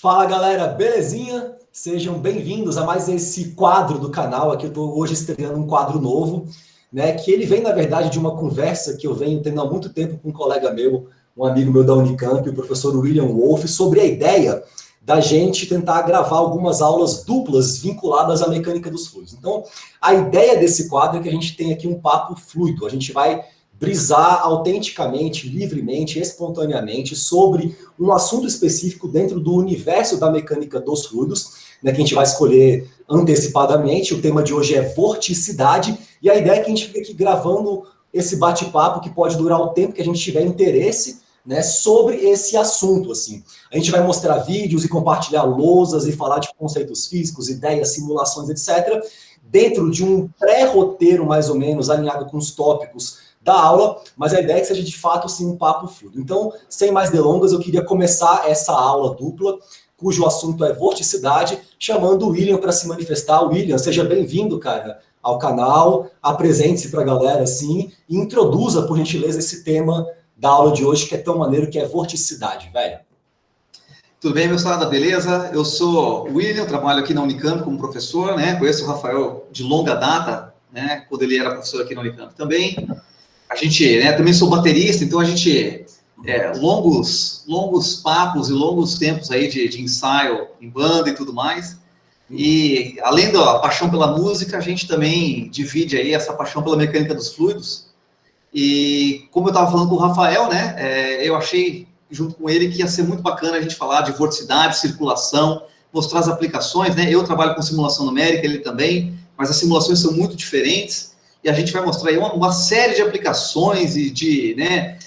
Fala galera, belezinha? Sejam bem-vindos a mais esse quadro do canal. Aqui eu estou hoje estreando um quadro novo, né? Que ele vem, na verdade, de uma conversa que eu venho tendo há muito tempo com um colega meu, um amigo meu da Unicamp, o professor William Wolff, sobre a ideia da gente tentar gravar algumas aulas duplas vinculadas à mecânica dos fluidos. Então, a ideia desse quadro é que a gente tem aqui um papo fluido. A gente vai brisar autenticamente, livremente, espontaneamente sobre um assunto específico dentro do universo da mecânica dos fluidos, né, que a gente vai escolher antecipadamente. O tema de hoje é vorticidade, e a ideia é que a gente fique aqui gravando esse bate-papo que pode durar o tempo que a gente tiver interesse, né, sobre esse assunto. Assim. A gente vai mostrar vídeos e compartilhar lousas e falar de conceitos físicos, ideias, simulações, etc., dentro de um pré-roteiro, mais ou menos, alinhado com os tópicos da aula, mas a ideia é que seja de fato assim, um papo fluido. Então, sem mais delongas, eu queria começar essa aula dupla, cujo assunto é vorticidade, chamando o William para se manifestar. William, seja bem-vindo, cara, ao canal, apresente-se para a galera assim, e introduza, por gentileza, esse tema da aula de hoje, que é tão maneiro, que é vorticidade, velho. Tudo bem, meu salada, beleza? Eu sou o William, trabalho aqui na Unicamp como professor, né? Conheço o Rafael de longa data, né? Quando ele era professor aqui na Unicamp também. A gente, né, também sou baterista, então a gente, longos papos e longos tempos aí de ensaio em banda e tudo mais. E além da paixão pela música, a gente também divide aí essa paixão pela mecânica dos fluidos. E como eu estava falando com o Rafael, né, eu achei, junto com ele, que ia ser muito bacana a gente falar de vorticidade, circulação, mostrar as aplicações, né? Eu trabalho com simulação numérica, ele também, mas as simulações são muito diferentes. E a gente vai mostrar aí uma série de aplicações e de, né,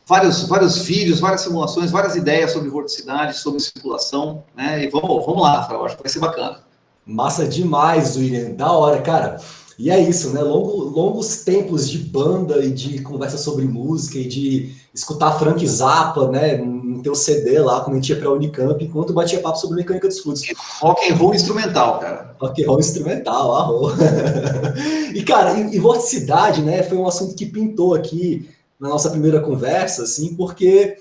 vários vídeos, várias simulações, várias ideias sobre vorticidade, sobre circulação, né? E vamos lá, Rafael, acho que vai ser bacana. Massa demais, William, da hora, cara. E é isso, né? Longos tempos de banda e de conversa sobre música e de escutar Frank Zappa, né? No teu CD lá, quando a gente ia pra Unicamp, enquanto batia papo sobre mecânica dos fluidos. Rock and roll instrumental, cara. Rock and roll instrumental, arro. E, cara, e vorticidade, né? Foi um assunto que pintou aqui na nossa primeira conversa, assim, porque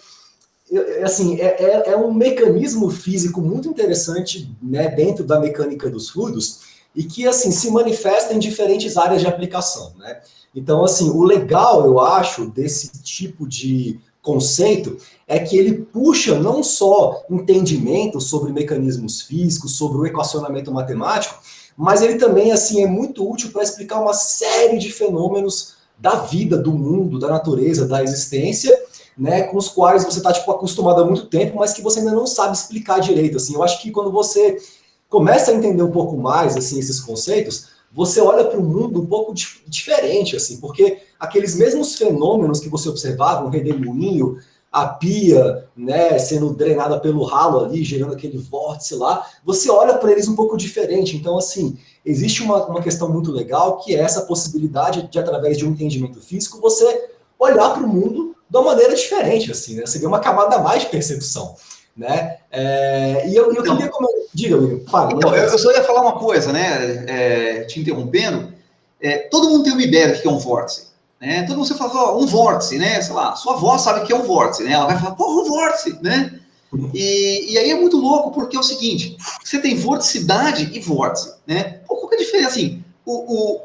assim, é um mecanismo físico muito interessante, né, dentro da mecânica dos fluidos e que, assim, se manifesta em diferentes áreas de aplicação, né? Então, assim, o legal, eu acho, desse tipo de conceito é que ele puxa não só entendimento sobre mecanismos físicos, sobre o equacionamento matemático, mas ele também, assim, é muito útil para explicar uma série de fenômenos da vida, do mundo, da natureza, da existência, né, com os quais você está tipo, acostumado há muito tempo, mas que você ainda não sabe explicar direito. Assim. Eu acho que quando você começa a entender um pouco mais assim, esses conceitos, você olha para o mundo um pouco diferente, assim, porque aqueles mesmos fenômenos que você observava, um redemoinho, a pia, né, sendo drenada pelo ralo ali, gerando aquele vórtice lá, você olha para eles um pouco diferente. Então, assim, existe uma questão muito legal, que é essa possibilidade de, através de um entendimento físico, você olhar para o mundo de uma maneira diferente, assim, né? Você vê uma camada a mais de percepção, né? E eu queria comentar... Diga, William, fala. Então, eu só ia falar uma coisa, né? Te interrompendo. Todo mundo tem uma ideia do que é um vórtice, né? Todo mundo você fala, um vórtice, né? Sei lá, sua avó sabe o que é um vórtice, né? Ela vai falar, porra, um vórtice, né? E aí é muito louco, porque é o seguinte, você tem vorticidade e vórtice, né? Pô, qual que é a diferença, assim?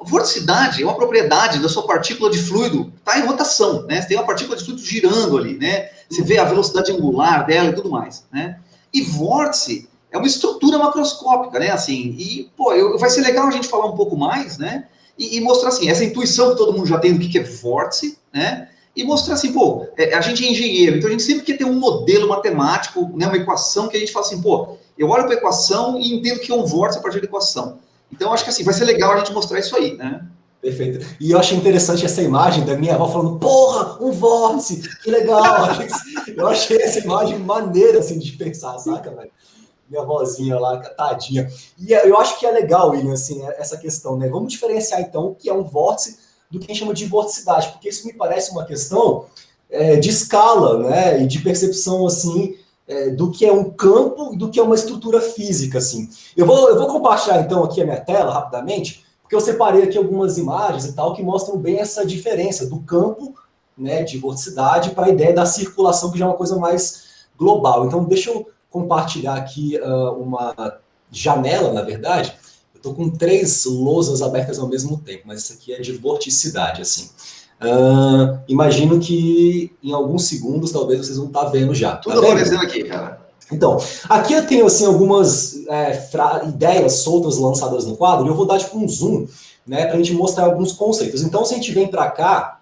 Vorticidade é uma propriedade da sua partícula de fluido, está em rotação, né? Você tem uma partícula de fluido girando ali, né? Você vê a velocidade angular dela e tudo mais, né? E vórtice é uma estrutura macroscópica, né? Assim, e, pô, vai ser legal a gente falar um pouco mais, né? E mostrar, assim, essa intuição que todo mundo já tem do que é vórtice, né? E mostrar, assim, pô, a gente é engenheiro, então a gente sempre quer ter um modelo matemático, né? Uma equação que a gente fala assim, pô, eu olho para a equação e entendo que é um vórtice a partir da equação. Então, acho que assim, vai ser legal a gente mostrar isso aí, né? Perfeito. E eu achei interessante essa imagem da minha avó falando, porra, um vórtice, que legal. Eu achei essa imagem maneira, assim, de pensar, saca, velho? Minha avózinha lá, tadinha. E eu acho que é legal, William, assim, essa questão, né? Vamos diferenciar, então, o que é um vórtice do que a gente chama de vorticidade, porque isso me parece uma questão de escala, né? E de percepção, assim, do que é um campo e do que é uma estrutura física, assim. Eu vou compartilhar, então, aqui a minha tela, rapidamente, porque eu separei aqui algumas imagens e tal, que mostram bem essa diferença do campo, né, de vorticidade para a ideia da circulação, que já é uma coisa mais global. Então, deixa eu compartilhar aqui uma janela, na verdade. Eu estou com 3 lousas abertas ao mesmo tempo, mas isso aqui é de vorticidade, assim. Imagino que em alguns segundos, talvez, vocês vão estar vendo já. Tudo aparecendo aqui, cara. Então, aqui eu tenho, assim, algumas ideias soltas lançadas no quadro, e eu vou dar, tipo, um zoom, né, para a gente mostrar alguns conceitos. Então, se a gente vem para cá,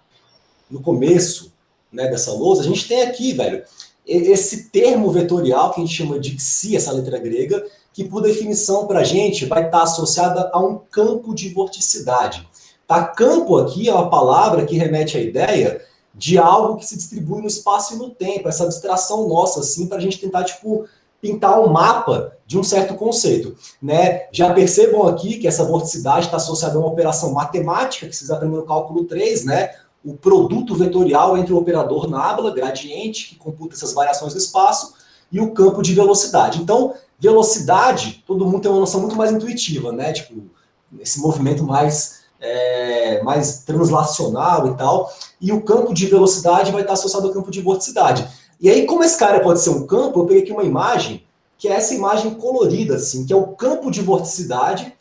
no começo, né, dessa lousa, a gente tem aqui, velho, esse termo vetorial que a gente chama de xi, essa letra grega, que por definição para a gente vai estar associada a um campo de vorticidade. Tá? Campo aqui é uma palavra que remete à ideia de algo que se distribui no espaço e no tempo, essa abstração nossa, assim, para a gente tentar, tipo, pintar um mapa de um certo conceito, né? Já percebam aqui que essa vorticidade está associada a uma operação matemática, que vocês aprendem no cálculo 3, né? O produto vetorial entre o operador nabla, gradiente, que computa essas variações do espaço, e o campo de velocidade. Então, velocidade, todo mundo tem uma noção muito mais intuitiva, né? Tipo, esse movimento mais translacional e tal, e o campo de velocidade vai estar associado ao campo de vorticidade. E aí, como esse cara pode ser um campo, eu peguei aqui uma imagem, que é essa imagem colorida, assim, que é o campo de vorticidade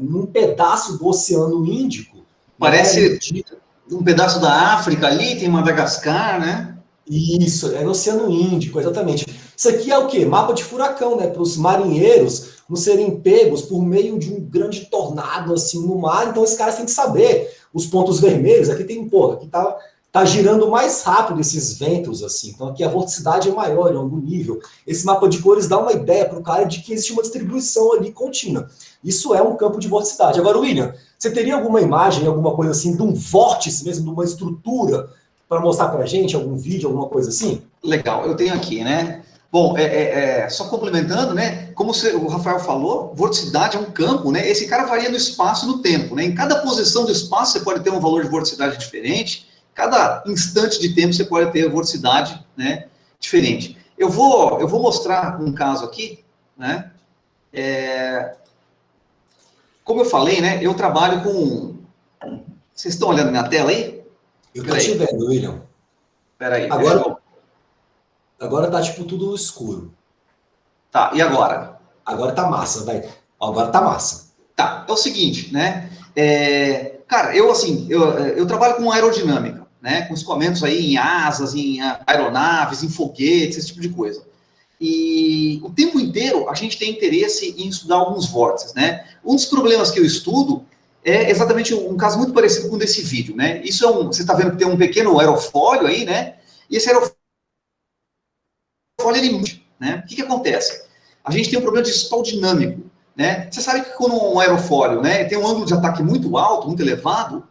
num pedaço do Oceano Índico. Parece um pedaço da África ali, tem Madagascar, né? Isso, é no Oceano Índico, exatamente. Isso aqui é o quê? Mapa de furacão, né? Para os marinheiros não serem pegos por meio de um grande tornado assim no mar. Então, esses caras têm que saber os pontos vermelhos. Aqui tem, aqui tá girando mais rápido esses ventos, assim. Então, aqui a vorticidade é maior em algum nível. Esse mapa de cores dá uma ideia para o cara de que existe uma distribuição ali contínua. Isso é um campo de vorticidade. Agora, William, você teria alguma imagem, alguma coisa assim, de um vórtice mesmo, de uma estrutura, para mostrar para a gente, algum vídeo, alguma coisa assim? Legal, eu tenho aqui, né? Bom, só complementando, né? Como o Rafael falou, vorticidade é um campo, né? Esse cara varia no espaço e no tempo, né? Em cada posição do espaço você pode ter um valor de vorticidade diferente, cada instante de tempo você pode ter vorticidade, né, diferente. Eu vou mostrar um caso aqui, né? Como eu falei, né? Eu trabalho com... Vocês estão olhando minha tela aí? Eu tô te vendo, William. Peraí. Agora tá, tipo, tudo escuro. Tá, e agora? Agora tá massa, vai. Agora tá massa. Tá, é o seguinte, né? Cara, eu trabalho com aerodinâmica, né? Com escoamentos aí em asas, em aeronaves, em foguetes, esse tipo de coisa. E o tempo inteiro a gente tem interesse em estudar alguns vórtices, né? Um dos problemas que eu estudo é exatamente um caso muito parecido com o desse vídeo, né? Isso você está vendo que tem um pequeno aerofólio aí, né? E esse aerofólio, né? O que acontece? A gente tem um problema de stall dinâmico, né? Você sabe que quando um aerofólio, né, tem um ângulo de ataque muito alto, muito elevado,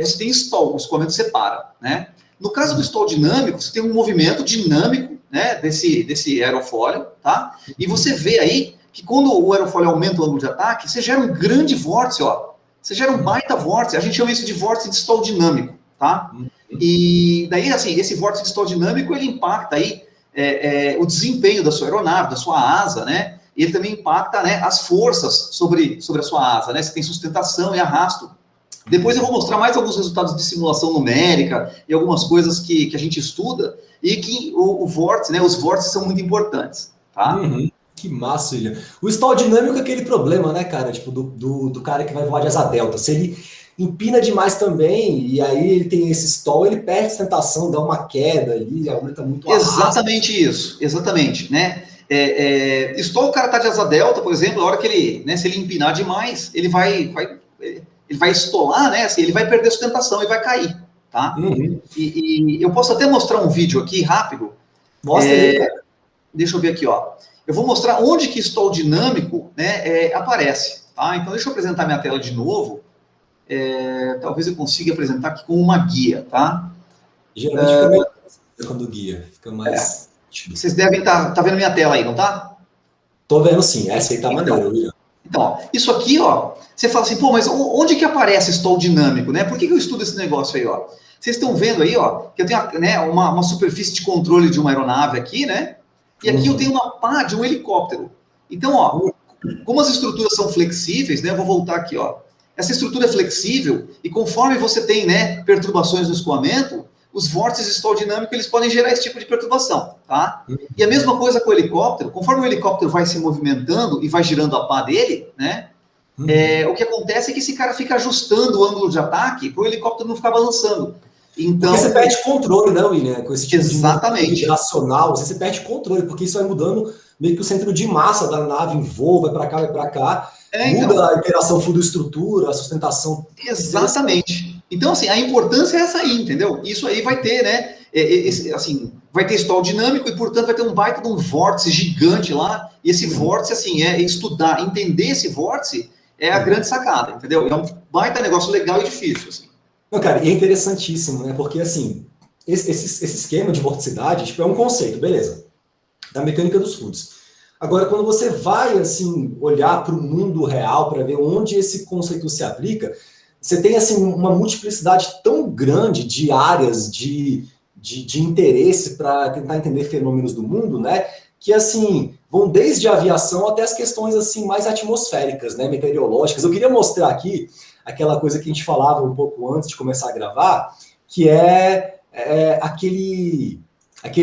você tem stall, o escoamento separa, né? No caso do stall dinâmico, você tem um movimento dinâmico, né, desse aerofólio, tá? E você vê aí que quando o aerofólio aumenta o ângulo de ataque, você gera um grande vórtice, ó. Você gera um baita vórtice. A gente chama isso de vórtice de stall dinâmico, tá? E daí, assim, esse vórtice de stall dinâmico, ele impacta aí o desempenho da sua aeronave, da sua asa, né? E ele também impacta, né, as forças sobre a sua asa, né? Você tem sustentação e arrasto. Depois eu vou mostrar mais alguns resultados de simulação numérica e algumas coisas que a gente estuda e que o vórtice, né, os vórtices são muito importantes, tá? Que massa, William. O stall dinâmico é aquele problema, né, cara? Tipo, do cara que vai voar de asa delta. Se ele empina demais também, e aí ele tem esse stall, ele perde sustentação, dá uma queda ali, aumenta muito a Exatamente isso, exatamente, né? Stall, o cara tá de asa delta, por exemplo, a hora que ele, né, se ele empinar demais, ele vai estolar, né? Assim, ele vai perder sustentação e vai cair, tá? E eu posso até mostrar um vídeo aqui rápido. Mostra aí, cara. Deixa eu ver aqui, ó. Eu vou mostrar onde que stall dinâmico, né, aparece, tá? Então, deixa eu apresentar minha tela de novo. Talvez eu consiga apresentar aqui com uma guia, tá? Geralmente fica melhor quando guia, fica mais... Vocês devem estar vendo minha tela aí, não tá? Tô vendo sim, essa aí tá maneira, William. Então, ó, isso aqui, ó, você fala assim, pô, mas onde que aparece stall dinâmico, né? Por que eu estudo esse negócio aí, ó? Vocês estão vendo aí, ó, que eu tenho, né, uma superfície de controle de uma aeronave aqui, né? E aqui eu tenho uma pá de um helicóptero. Então, ó, como as estruturas são flexíveis, né? Eu vou voltar aqui, ó. Essa estrutura é flexível e conforme você tem, né, perturbações no escoamento, os vórtices estaldinâmicos eles podem gerar esse tipo de perturbação, tá? E a mesma coisa com o helicóptero, conforme o helicóptero vai se movimentando e vai girando a pá dele, né? O que acontece é que esse cara fica ajustando o ângulo de ataque para o helicóptero não ficar balançando. Então, porque você perde controle, né, William? Com esse tipo exatamente. de racional, você perde controle, porque isso vai mudando meio que o centro de massa da nave em voo, vai para cá, vai para cá, muda a interação fluido-estrutura, a sustentação. Exatamente. Então, assim, a importância é essa aí, entendeu? Isso aí vai ter, né, assim, vai ter stall dinâmico e, portanto, vai ter um baita de um vórtice gigante lá, e esse vórtice, assim, estudar, entender esse vórtice é a grande sacada, entendeu? É um baita negócio legal e difícil, assim. Não, cara, e é interessantíssimo, né? Porque, assim, esse esquema de vorticidade, tipo, é um conceito, beleza, da mecânica dos fluidos. Agora, quando você vai, assim, olhar para o mundo real, para ver onde esse conceito se aplica, você tem, assim, uma multiplicidade tão grande de áreas de interesse para tentar entender fenômenos do mundo, né? Que, assim, vão desde a aviação até as questões, assim, mais atmosféricas, né? Meteorológicas. Eu queria mostrar aqui aquela coisa que a gente falava um pouco antes de começar a gravar, que é aquele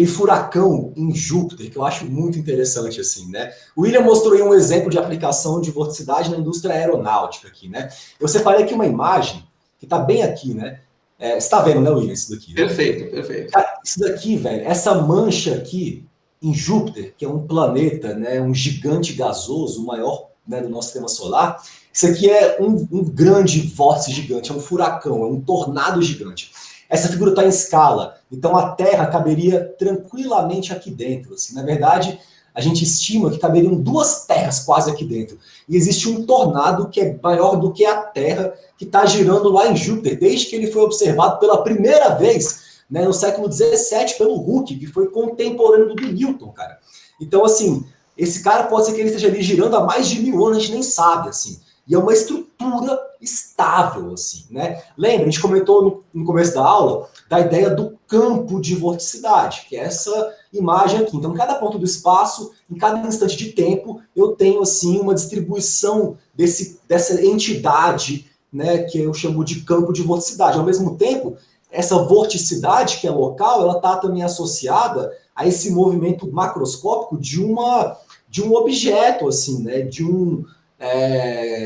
furacão em Júpiter, que eu acho muito interessante, assim, né? O William mostrou aí um exemplo de aplicação de vorticidade na indústria aeronáutica aqui, né? Eu separei aqui uma imagem, que está bem aqui, né? Você está vendo, né, William, isso daqui? Né? Perfeito, perfeito. Cara, isso daqui, velho, essa mancha aqui em Júpiter, que é um planeta, né, um gigante gasoso, o maior, né, do nosso sistema solar, isso aqui é um grande vórtice gigante, é um furacão, é um tornado gigante. Essa figura está em escala, então a Terra caberia tranquilamente aqui dentro. Assim. Na verdade, a gente estima que caberiam 2 terras quase aqui dentro. E existe um tornado que é maior do que a Terra, que está girando lá em Júpiter, desde que ele foi observado pela primeira vez, né, no século XVII, pelo Hooke, que foi contemporâneo do Newton, cara. Então, assim, esse cara pode ser que ele esteja ali girando há mais de 1000 anos, a gente nem sabe, assim. E é uma estrutura estável, assim, né? Lembra, a gente comentou no começo da aula da ideia do campo de vorticidade, que é essa imagem aqui. Então, em cada ponto do espaço, em cada instante de tempo, eu tenho, assim, uma distribuição dessa entidade, né, que eu chamo de campo de vorticidade. Ao mesmo tempo, essa vorticidade, que é local, ela está também associada a esse movimento macroscópico de um objeto, assim, né,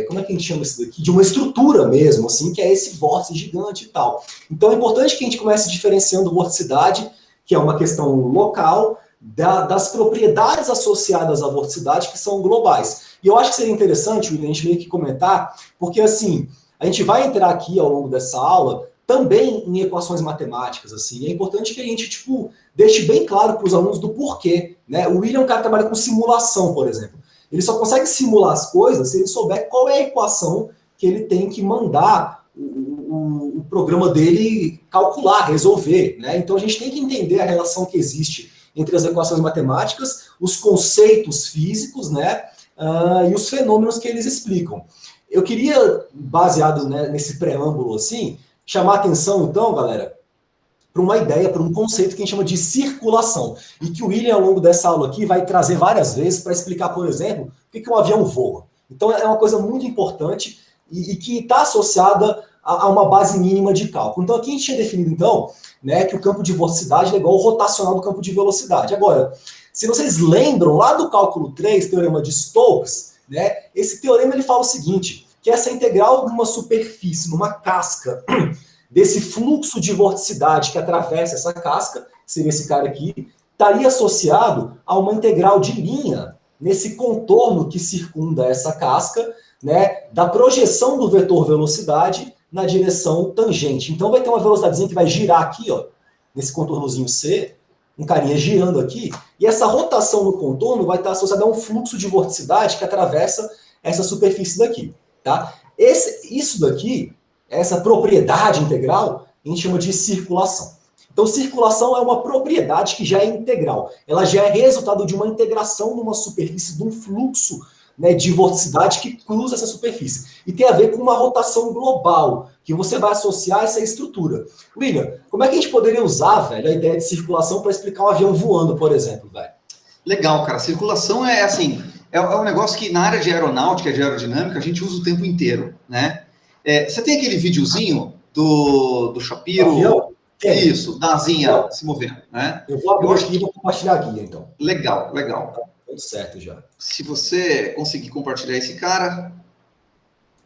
como é que a gente chama isso daqui? De uma estrutura mesmo, assim, que é esse vórtice gigante e tal. Então é importante que a gente comece diferenciando vorticidade, que é uma questão local, das propriedades associadas à vorticidade, que são globais. E eu acho que seria interessante, William, a gente meio que comentar, porque assim, a gente vai entrar aqui ao longo dessa aula também em equações matemáticas, assim. É importante que a gente, tipo, deixe bem claro para os alunos do porquê, né? O William é um cara que trabalha com simulação, por exemplo. Ele só consegue simular as coisas se ele souber qual é a equação que ele tem que mandar o programa dele calcular, resolver, né? Então a gente tem que entender a relação que existe entre as equações matemáticas, os conceitos físicos, né? E os fenômenos que eles explicam. Eu queria, baseado, né, nesse preâmbulo assim, chamar a atenção, então, galera, para uma ideia, para um conceito que a gente chama de circulação. E que o William, ao longo dessa aula aqui, vai trazer várias vezes para explicar, por exemplo, o que um avião voa. Então, é uma coisa muito importante e que está associada a uma base mínima de cálculo. Então, aqui a gente tinha definido, então, né, que o campo de vorticidade é igual ao rotacional do campo de velocidade. Agora, se vocês lembram lá do cálculo 3, teorema de Stokes, né, esse teorema ele fala o seguinte, que essa integral de uma superfície, numa casca, desse fluxo de vorticidade que atravessa essa casca, seria esse cara aqui, estaria associado a uma integral de linha nesse contorno que circunda essa casca, né, da projeção do vetor velocidade na direção tangente. Então vai ter uma velocidadezinha que vai girar aqui, ó, nesse contornozinho C, um carinha girando aqui, e essa rotação no contorno vai estar associada a um fluxo de vorticidade que atravessa essa superfície daqui, tá? Isso daqui, essa propriedade integral, a gente chama de circulação. Então, circulação é uma propriedade que já é integral. Ela já é resultado de uma integração numa superfície, de um fluxo, né, de vorticidade que cruza essa superfície. E tem a ver com uma rotação global, que você vai associar a essa estrutura. William, como é que a gente poderia usar, velho, a ideia de circulação para explicar um avião voando, por exemplo, velho? Legal, cara. Circulação é assim, é um negócio que na área de aeronáutica, de aerodinâmica, a gente usa o tempo inteiro, né? Você tem aquele videozinho do Shapiro... Avião? Tem. Isso, da asinha se movendo, né? Eu vou abrir Eu acho aqui e vou compartilhar a guia, então. legal, legal. Tudo certo já. Se você conseguir compartilhar esse cara,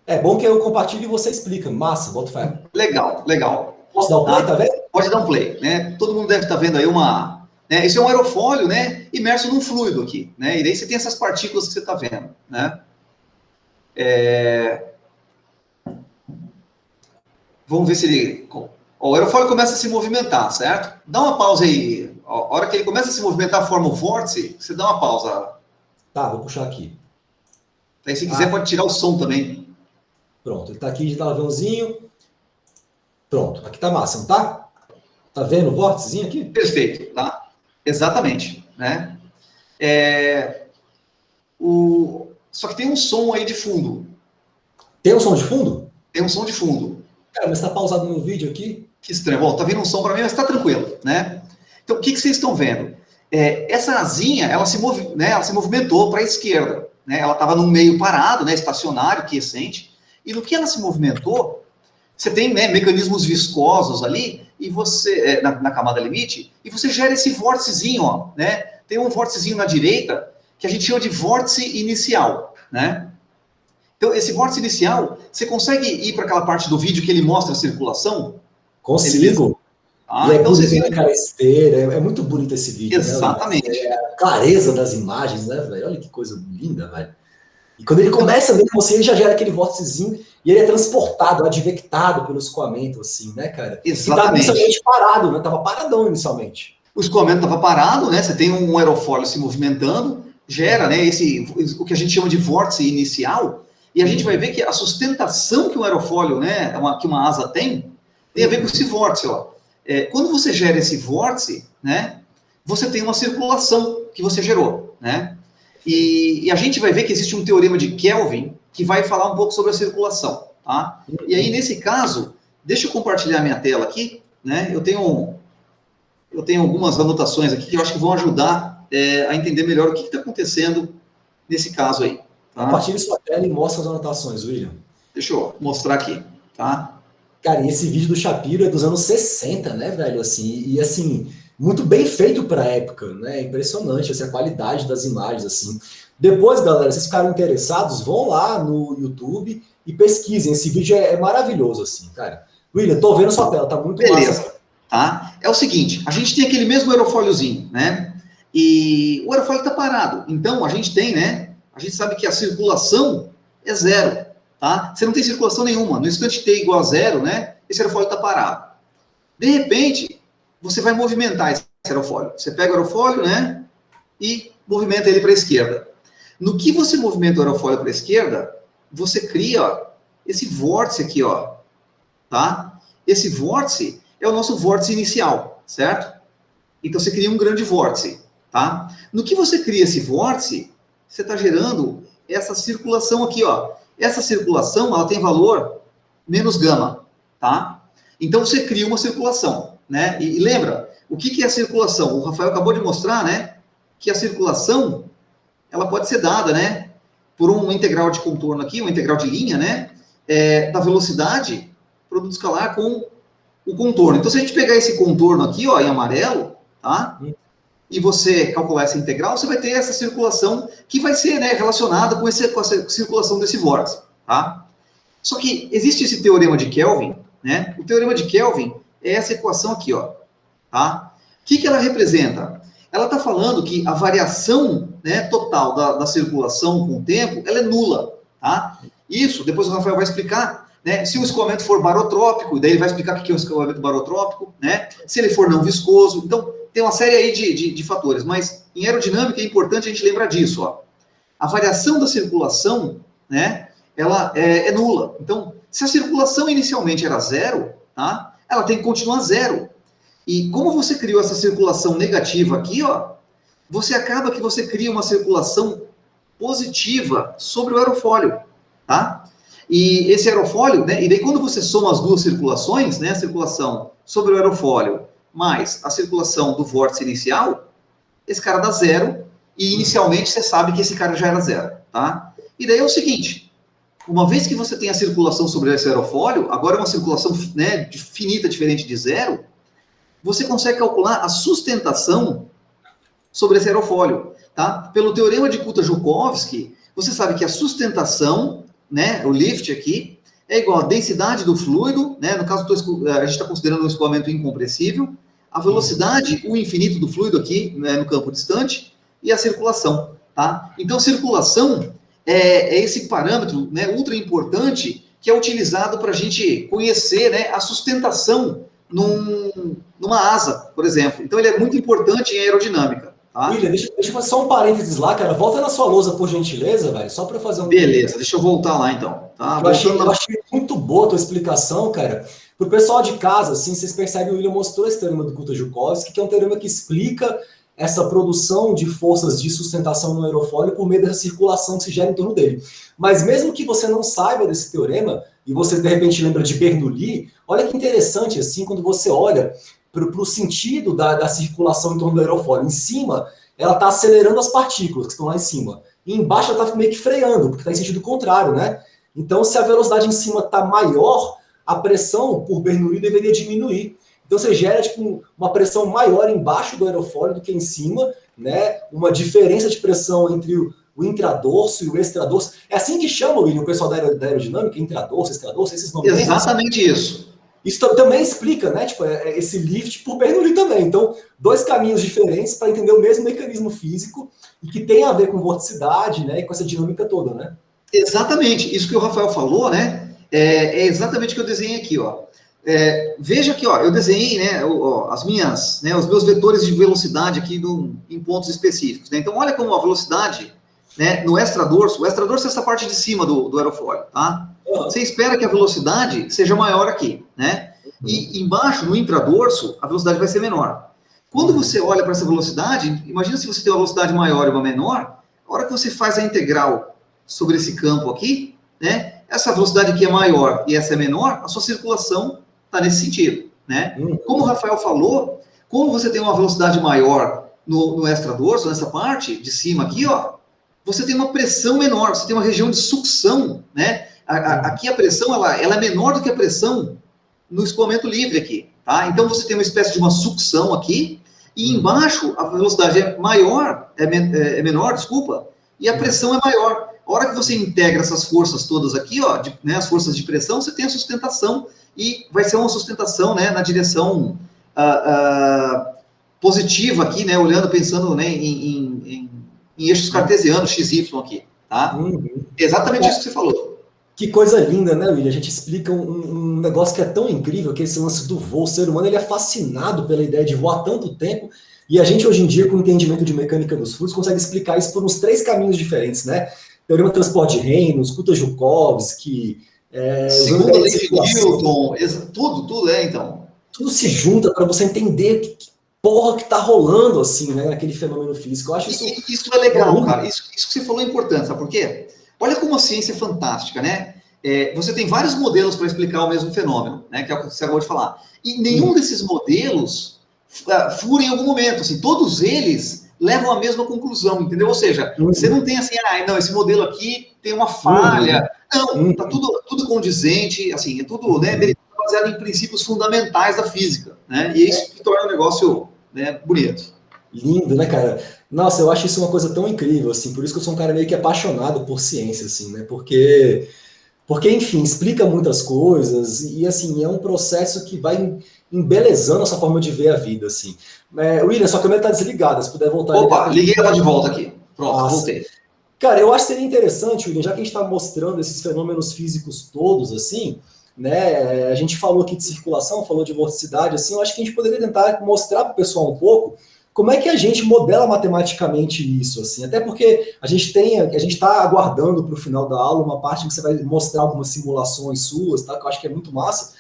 É bom que eu compartilho e você explica. Massa, bota fé. legal, legal. Posso dar o play, Tá? tá vendo? Pode dar um play, né? Todo mundo deve estar vendo aí uma... Né? Isso é um aerofólio, né? Imerso num fluido aqui, né? E daí você tem essas partículas que você está vendo, né? Vamos ver se ele... Ó, o aerofólio começa a se movimentar, certo? Dá uma pausa aí. Ó, a hora que ele começa a se movimentar, forma um vórtice, você dá uma pausa. Tá, vou puxar aqui. Aí, se quiser, pode tirar o som também. Pronto, ele tá aqui de aviãozinho. Pronto, aqui tá massa, não tá? Tá vendo o vórticezinho aqui? Perfeito, tá? Exatamente, né? Só que tem um som aí de fundo. Tem um som de fundo? Tem um som de fundo. Cara, mas tá pausado no meu vídeo aqui? Que estranho. Bom, tá vindo um som para mim, mas tá tranquilo, né? Então, o que vocês estão vendo? Essa asinha, ela se movimentou para a esquerda, né? Ela estava no meio parado, né? Estacionário, quiescente. E no que ela se movimentou, você tem, né, mecanismos viscosos ali, e você, na camada limite, e você gera esse vórticezinho, ó, né? Tem um vórticezinho na direita, que a gente chama de vórtice inicial, né? Então, esse vórtice inicial, você consegue ir para aquela parte do vídeo que ele mostra a circulação? Consigo. Ah, E é então vocês bonito, viram. né, cara? Esteira. É muito bonito esse vídeo, Exatamente. né? A clareza das imagens, né, velho? Olha que coisa linda, velho. E quando ele começa mesmo assim, ele já gera aquele vórticezinho e ele é transportado, advectado pelo escoamento, assim, né, cara? Exatamente. E tava inicialmente parado, né? Tava paradão inicialmente. O escoamento estava parado, né? Você tem um aerofólio se movimentando, gera, né, o que a gente chama de vórtice inicial, e a gente vai ver que a sustentação que um aerofólio, né, que uma asa tem a ver com esse vórtice, ó. Quando você gera esse vórtice, né, você tem uma circulação que você gerou, né? E a gente vai ver que existe um teorema de Kelvin que vai falar um pouco sobre a circulação, tá? E aí, nesse caso, deixa eu compartilhar minha tela aqui, né? Eu tenho algumas anotações aqui que eu acho que vão ajudar a entender melhor o que está acontecendo nesse caso aí. Tá? Compartilhe sua tela e mostra as anotações, William. Deixa eu mostrar aqui, tá? Cara, e esse vídeo do Shapiro é dos anos 60, né, velho? Assim, e assim, muito bem feito para a época, né? Impressionante assim, a qualidade das imagens, assim. Depois, galera, vocês ficaram interessados, vão lá no YouTube e pesquisem. Esse vídeo é maravilhoso, assim, cara. William, tô vendo sua tela, tá muito Beleza. massa. Tá? É o seguinte, a gente tem aquele mesmo aerofóliozinho, né? E o aerofólio está parado. Então, a gente tem, né? A gente sabe que a circulação é zero, tá? Você não tem circulação nenhuma. No instante t igual a zero, né? Esse aerofólio está parado. De repente, você vai movimentar esse aerofólio. Você pega o aerofólio, né? E movimenta ele para a esquerda. No que você movimenta o aerofólio para a esquerda, você cria, ó, esse vórtice aqui, ó. Tá? Esse vórtice é o nosso vórtice inicial, certo? Então, você cria um grande vórtice, tá? No que você cria esse vórtice, você está gerando essa circulação aqui, ó. Essa circulação, ela tem valor menos gama, tá? Então, você cria uma circulação, né? E lembra, o que é a circulação? O Rafael acabou de mostrar, né? Que a circulação, ela pode ser dada, né? Por uma integral de contorno aqui, uma integral de linha, né? Da velocidade, produto escalar com o contorno. Então, se a gente pegar esse contorno aqui, ó, em amarelo, tá? E você calcular essa integral, você vai ter essa circulação que vai ser, né, relacionada com essa circulação desse vórtice, tá? Só que existe esse teorema de Kelvin, né? O teorema de Kelvin é essa equação aqui, ó, tá? O que ela representa? Ela está falando que a variação, né, total da circulação com o tempo, ela é nula, tá? Isso, depois o Rafael vai explicar. Né? Se o escoamento for barotrópico, daí ele vai explicar o que é um escoamento barotrópico, né? Se ele for não viscoso. Então, tem uma série aí de fatores, mas em aerodinâmica é importante a gente lembrar disso. Ó. A variação da circulação, né, ela é nula. Então, se a circulação inicialmente era zero, tá? Ela tem que continuar zero. E como você criou essa circulação negativa aqui, ó, você acaba que você cria uma circulação positiva sobre o aerofólio, tá? E esse aerofólio, né, e daí quando você soma as duas circulações, né, a circulação sobre o aerofólio mais a circulação do vórtice inicial, esse cara dá zero, e inicialmente você sabe que esse cara já era zero, tá? E daí é o seguinte, uma vez que você tem a circulação sobre esse aerofólio, agora é uma circulação, né, finita, diferente de zero, você consegue calcular a sustentação sobre esse aerofólio, tá? Pelo teorema de Kuta-Joukowski, você sabe que a sustentação, né, o lift aqui, é igual à densidade do fluido, né? No caso, a gente está considerando um escoamento incompressível, a velocidade, o infinito do fluido aqui, né, no campo distante, e a circulação, tá? Então, circulação é esse parâmetro, né, ultra importante que é utilizado para a gente conhecer, né, a sustentação numa asa, por exemplo. Então, ele é muito importante em aerodinâmica. Tá? William, deixa eu fazer só um parênteses lá, cara. Volta na sua lousa, por gentileza, velho, só para fazer um... Beleza, deixa eu voltar lá, então. Tá? Eu achei muito boa a tua explicação, cara. Para o pessoal de casa, assim, vocês percebem, o William mostrou esse teorema do Kuta-Joukowski, que é um teorema que explica essa produção de forças de sustentação no aerofólio por meio da circulação que se gera em torno dele. Mas mesmo que você não saiba desse teorema, e você de repente lembra de Bernoulli, olha que interessante, assim, quando você olha para o sentido da circulação em torno do aerofólio. Em cima, ela está acelerando as partículas que estão lá em cima. E embaixo ela está meio que freando, porque está em sentido contrário, né? Então, se a velocidade em cima está maior, a pressão por Bernoulli deveria diminuir. Então, você gera tipo, uma pressão maior embaixo do aerofólio do que em cima, né? Uma diferença de pressão entre o intradorso e o extradorso. É assim que chama, William, o pessoal da aerodinâmica? Intradorso, extradorso, esses nomes. Exatamente isso. Isso também explica, né? Tipo, esse lift por Bernoulli também. Então, dois caminhos diferentes para entender o mesmo mecanismo físico e que tem a ver com vorticidade, né? E com essa dinâmica toda, né? Exatamente. Isso que o Rafael falou, né? É exatamente o que eu desenhei aqui, ó. Veja que, ó, eu desenhei, né? As minhas, né? Os meus vetores de velocidade aqui em pontos específicos. Né? Então, olha como a velocidade, né? No extradorso. O extradorso é essa parte de cima do aerofólio, tá? Você espera que a velocidade seja maior aqui, né? E embaixo, no intradorso, a velocidade vai ser menor. Quando você olha para essa velocidade, imagina se você tem uma velocidade maior e uma menor, a hora que você faz a integral sobre esse campo aqui, né? Essa velocidade aqui é maior e essa é menor, a sua circulação está nesse sentido, né? Como o Rafael falou, como você tem uma velocidade maior no extradorso, nessa parte de cima aqui, ó, você tem uma pressão menor, você tem uma região de sucção, né? Aqui a pressão ela é menor do que a pressão no escoamento livre aqui, tá? Então você tem uma espécie de uma sucção aqui e embaixo a velocidade é maior, é menor, desculpa, e a pressão é maior. A hora que você integra essas forças todas aqui, ó, né, as forças de pressão, você tem a sustentação e vai ser uma sustentação, né, na direção positiva aqui, né, olhando, pensando, né, em eixos cartesianos, XY aqui, tá? Exatamente isso que você falou. Que coisa linda, né, William? A gente explica um negócio que é tão incrível, que é esse lance do voo. O ser humano ele é fascinado pela ideia de voar tanto tempo, e a gente hoje em dia, com o entendimento de mecânica dos fluidos, consegue explicar isso por uns 3 caminhos diferentes, né? Teorema de transporte de Reynolds, Kuta-Joukowski... Segunda lei de Newton, tudo então. Tudo se junta para você entender que porra que tá rolando, assim, né, naquele fenômeno físico. Eu acho isso é legal, cara. Isso que você falou é importante, sabe por quê? Olha como a ciência é fantástica, né? Você tem vários modelos para explicar o mesmo fenômeno, né? Que é o que você acabou de falar. E nenhum desses modelos fura em algum momento, assim, todos eles levam à mesma conclusão, entendeu? Ou seja, você não tem assim, não, esse modelo aqui tem uma falha. Não, tá tudo condizente, assim, é tudo, né, baseado em princípios fundamentais da física, né? E é isso que torna o negócio, né, bonito. Lindo, né, cara? Nossa, eu acho isso uma coisa tão incrível, assim, por isso que eu sou um cara meio que apaixonado por ciência, assim, né? Porque enfim, explica muitas coisas e, assim, é um processo que vai embelezando a sua forma de ver a vida, assim. William, sua câmera tá desligada, se puder voltar... Opa, liguei ela de volta aqui. Pronto, voltei. Cara, eu acho que seria interessante, William, já que a gente está mostrando esses fenômenos físicos todos, assim, né? A gente falou aqui de circulação, falou de vorticidade, assim, eu acho que a gente poderia tentar mostrar para o pessoal um pouco como é que a gente modela matematicamente isso, assim, até porque a gente está aguardando para o final da aula uma parte que você vai mostrar algumas simulações suas, tá? Que eu acho que é muito massa,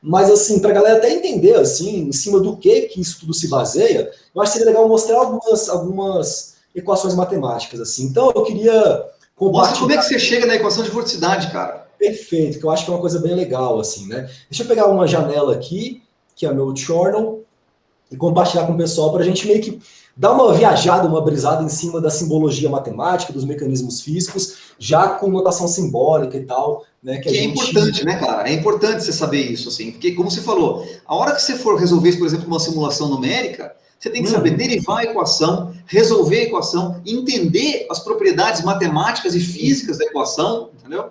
mas assim, para a galera até entender, assim, em cima do que isso tudo se baseia, eu acho que seria legal mostrar algumas equações matemáticas, assim. Então, eu queria compartilhar... Mostra como é que você chega na equação de vorticidade, cara. Perfeito, que eu acho que é uma coisa bem legal, assim, né? Deixa eu pegar uma janela aqui, que é meu journal, e compartilhar com o pessoal para a gente meio que dar uma viajada, uma brisada em cima da simbologia matemática, dos mecanismos físicos, já com notação simbólica e tal, né? Que é importante, né, cara? É importante você saber isso, assim, porque, como você falou, a hora que você for resolver isso, por exemplo, uma simulação numérica, você tem que saber derivar a equação, resolver a equação, entender as propriedades matemáticas e físicas da equação, entendeu?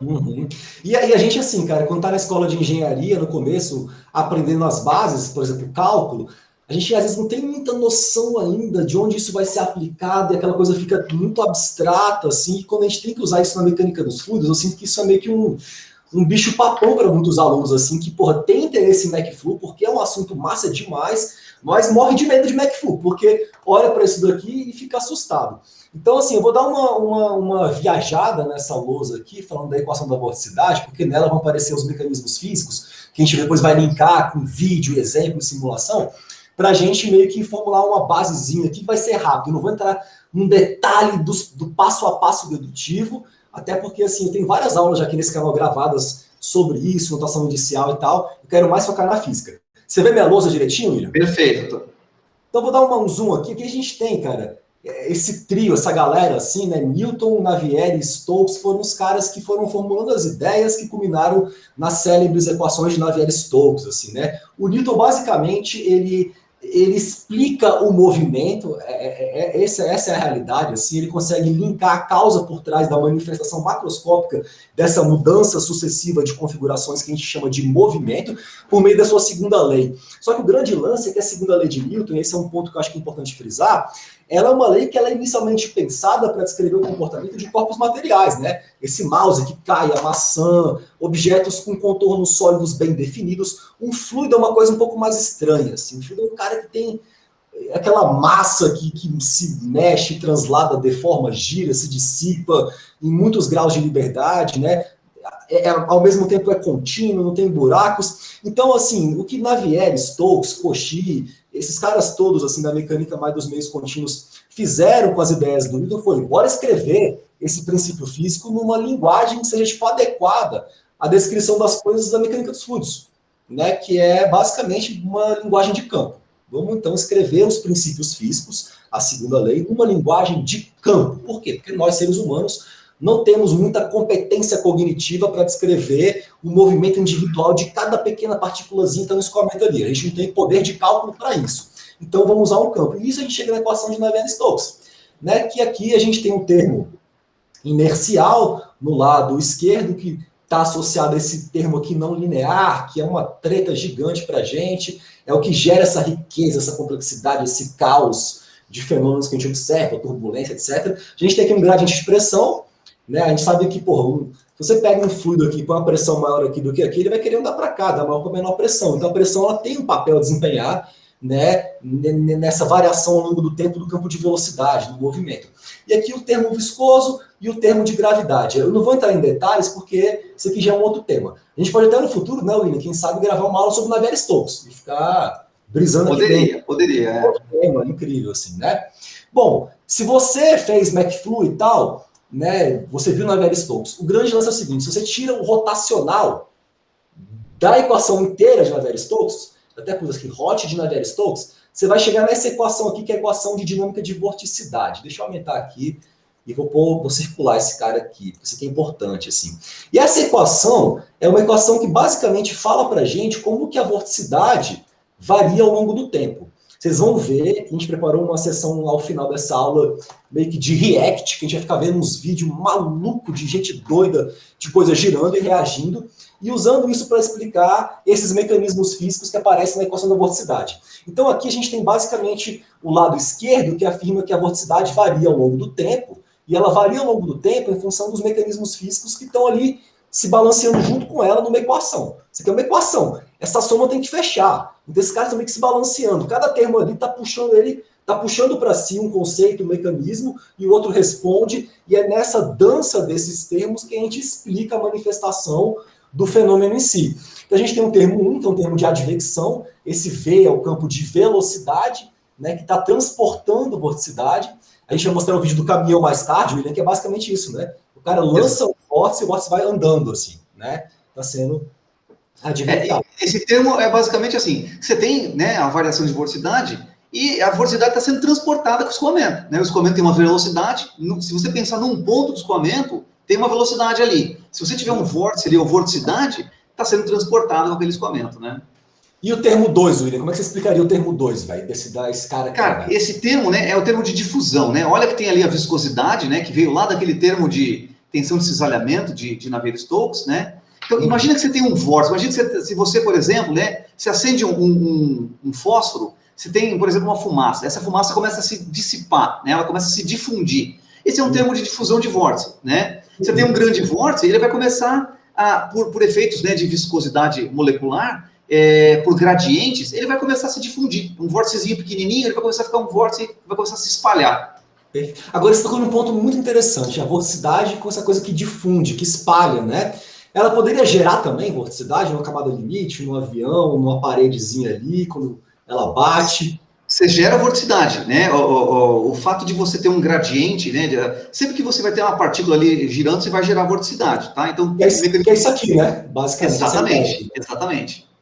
E aí a gente, assim, cara, quando tá na escola de engenharia, no começo, aprendendo as bases, por exemplo, cálculo, a gente às vezes não tem muita noção ainda de onde isso vai ser aplicado e aquela coisa fica muito abstrata, assim, e quando a gente tem que usar isso na mecânica dos fluidos, eu sinto que isso é meio que um bicho papão para muitos alunos, assim, que, porra, tem interesse em MacFlu, porque é um assunto massa demais, mas morre de medo de MacFlu, porque olha para isso daqui e fica assustado. Então, assim, eu vou dar uma viajada nessa lousa aqui, falando da equação da vorticidade, porque nela vão aparecer os mecanismos físicos, que a gente depois vai linkar com vídeo, exemplo, simulação, para a gente meio que formular uma basezinha aqui que vai ser rápido. Eu não vou entrar num detalhe do passo a passo dedutivo, até porque, assim, eu tenho várias aulas já aqui nesse canal gravadas sobre isso, notação inicial e tal. Eu quero mais focar na física. Você vê minha lousa direitinho, William? Perfeito. Então, vou dar um zoom aqui. O que a gente tem, cara? Esse trio, essa galera, assim, né? Newton, Navier e Stokes foram os caras que foram formulando as ideias que culminaram nas célebres equações de Navier e Stokes, assim, né? O Newton, basicamente, ele explica o movimento, essa é a realidade, assim, ele consegue linkar a causa por trás da manifestação macroscópica dessa mudança sucessiva de configurações que a gente chama de movimento, por meio da sua segunda lei. Só que o grande lance é que a segunda lei de Newton, e esse é um ponto que eu acho que é importante frisar, ela é uma lei que ela é inicialmente pensada para descrever o comportamento de corpos materiais, né? Esse mouse que cai, a maçã, objetos com contornos sólidos bem definidos. Um fluido é uma coisa um pouco mais estranha, assim. Um fluido é um cara que tem aquela massa que se mexe, translada, deforma, gira, se dissipa em muitos graus de liberdade, né? Ao mesmo tempo é contínuo, não tem buracos. Então, assim, o que Navier, Stokes, Cauchy, esses caras todos, assim, da mecânica mais dos meios contínuos, fizeram com as ideias do Newton foi, bora escrever esse princípio físico numa linguagem que seja, tipo, adequada à descrição das coisas da mecânica dos fluidos, né? Que é, basicamente, uma linguagem de campo. Vamos, então, escrever os princípios físicos, a segunda lei, numa linguagem de campo. Por quê? Porque nós, seres humanos, não temos muita competência cognitiva para descrever o movimento individual de cada pequena partículazinha que está no escoamento ali. A gente não tem poder de cálculo para isso. Então, vamos usar um campo. E isso a gente chega na equação de Navier-Stokes, né? Que aqui a gente tem um termo inercial no lado esquerdo, que está associado a esse termo aqui não linear, que é uma treta gigante para a gente, é o que gera essa riqueza, essa complexidade, esse caos de fenômenos que a gente observa, turbulência, etc. A gente tem aqui um gradiente de pressão, né? A gente sabe que, porra, se você pega um fluido aqui com uma pressão maior aqui do que aqui, ele vai querer andar para cá, dar maior com a menor pressão. Então a pressão ela tem um papel a desempenhar, né, nessa variação ao longo do tempo do campo de velocidade, do movimento. E aqui o termo viscoso e o termo de gravidade. Eu não vou entrar em detalhes porque isso aqui já é um outro tema. A gente pode até no futuro, né, William, quem sabe gravar uma aula sobre Navier-Stokes e ficar brisando aqui dentro. Poderia. É um tema incrível, assim, né? Bom, se você fez MacFlu e tal, né, você viu Navier-Stokes, o grande lance é o seguinte, se você tira o rotacional da equação inteira de Navier-Stokes, até pus aqui, hot de Navier-Stokes, você vai chegar nessa equação aqui, que é a equação de dinâmica de vorticidade. Deixa eu aumentar aqui e vou circular esse cara aqui, porque isso aqui é importante, assim. E essa equação é uma equação que basicamente fala pra gente como que a vorticidade varia ao longo do tempo. Vocês vão ver, a gente preparou uma sessão ao final dessa aula, meio que de react, que a gente vai ficar vendo uns vídeos malucos de gente doida, de coisa girando e reagindo, e usando isso para explicar esses mecanismos físicos que aparecem na equação da vorticidade. Então aqui a gente tem basicamente o lado esquerdo, que afirma que a vorticidade varia ao longo do tempo, e ela varia ao longo do tempo em função dos mecanismos físicos que estão ali se balanceando junto com ela numa equação. Isso aqui é uma equação. Essa soma tem que fechar. Então, esses caras estão meio que se balanceando. Cada termo ali está puxando para si um conceito, um mecanismo, e o outro responde, e é nessa dança desses termos que a gente explica a manifestação do fenômeno em si. Então, a gente tem um termo 1, que é um termo de advecção. Esse V é o campo de velocidade, né, que está transportando vorticidade. A gente vai mostrar um vídeo do caminhão mais tarde, William, que é basicamente isso, né? O cara lança o vórtice e o vórtice vai andando, assim, né? Está sendo adventado. Esse termo é basicamente assim, você tem, né, a variação de vorticidade e a vorticidade está sendo transportada com o escoamento, né? O escoamento tem uma velocidade, se você pensar num ponto do escoamento, tem uma velocidade ali. Se você tiver um vórtice ali, ou vorticidade, está sendo transportado com aquele escoamento, né? E o termo 2, William, como é que você explicaria o termo 2, velho, desse cara aqui? Cara, esse termo, né, é o termo de difusão, né? Olha que tem ali a viscosidade, né, que veio lá daquele termo de tensão de cisalhamento de Navier-Stokes, né? Então, imagina que você tem um vórtice, imagina que se você, por exemplo, né, se acende um fósforo, você tem, por exemplo, uma fumaça, essa fumaça começa a se dissipar, né, ela começa a se difundir. Esse é um termo de difusão de vórtice, né? Você tem um grande vórtice, ele vai começar por efeitos, né, de viscosidade molecular, por gradientes, ele vai começar a se difundir. Um vórticezinho pequenininho, ele vai começar a ficar um vórtice, vai começar a se espalhar. Agora você tocou num ponto muito interessante, a vorticidade com essa coisa que difunde, que espalha, né? Ela poderia gerar também vorticidade numa camada limite, num avião, numa paredezinha ali, quando ela bate. Você gera vorticidade, né? O fato de você ter um gradiente, né? Sempre que você vai ter uma partícula ali girando, você vai gerar vorticidade, tá? Então, que é isso aqui, né? Basicamente. Exatamente, exatamente.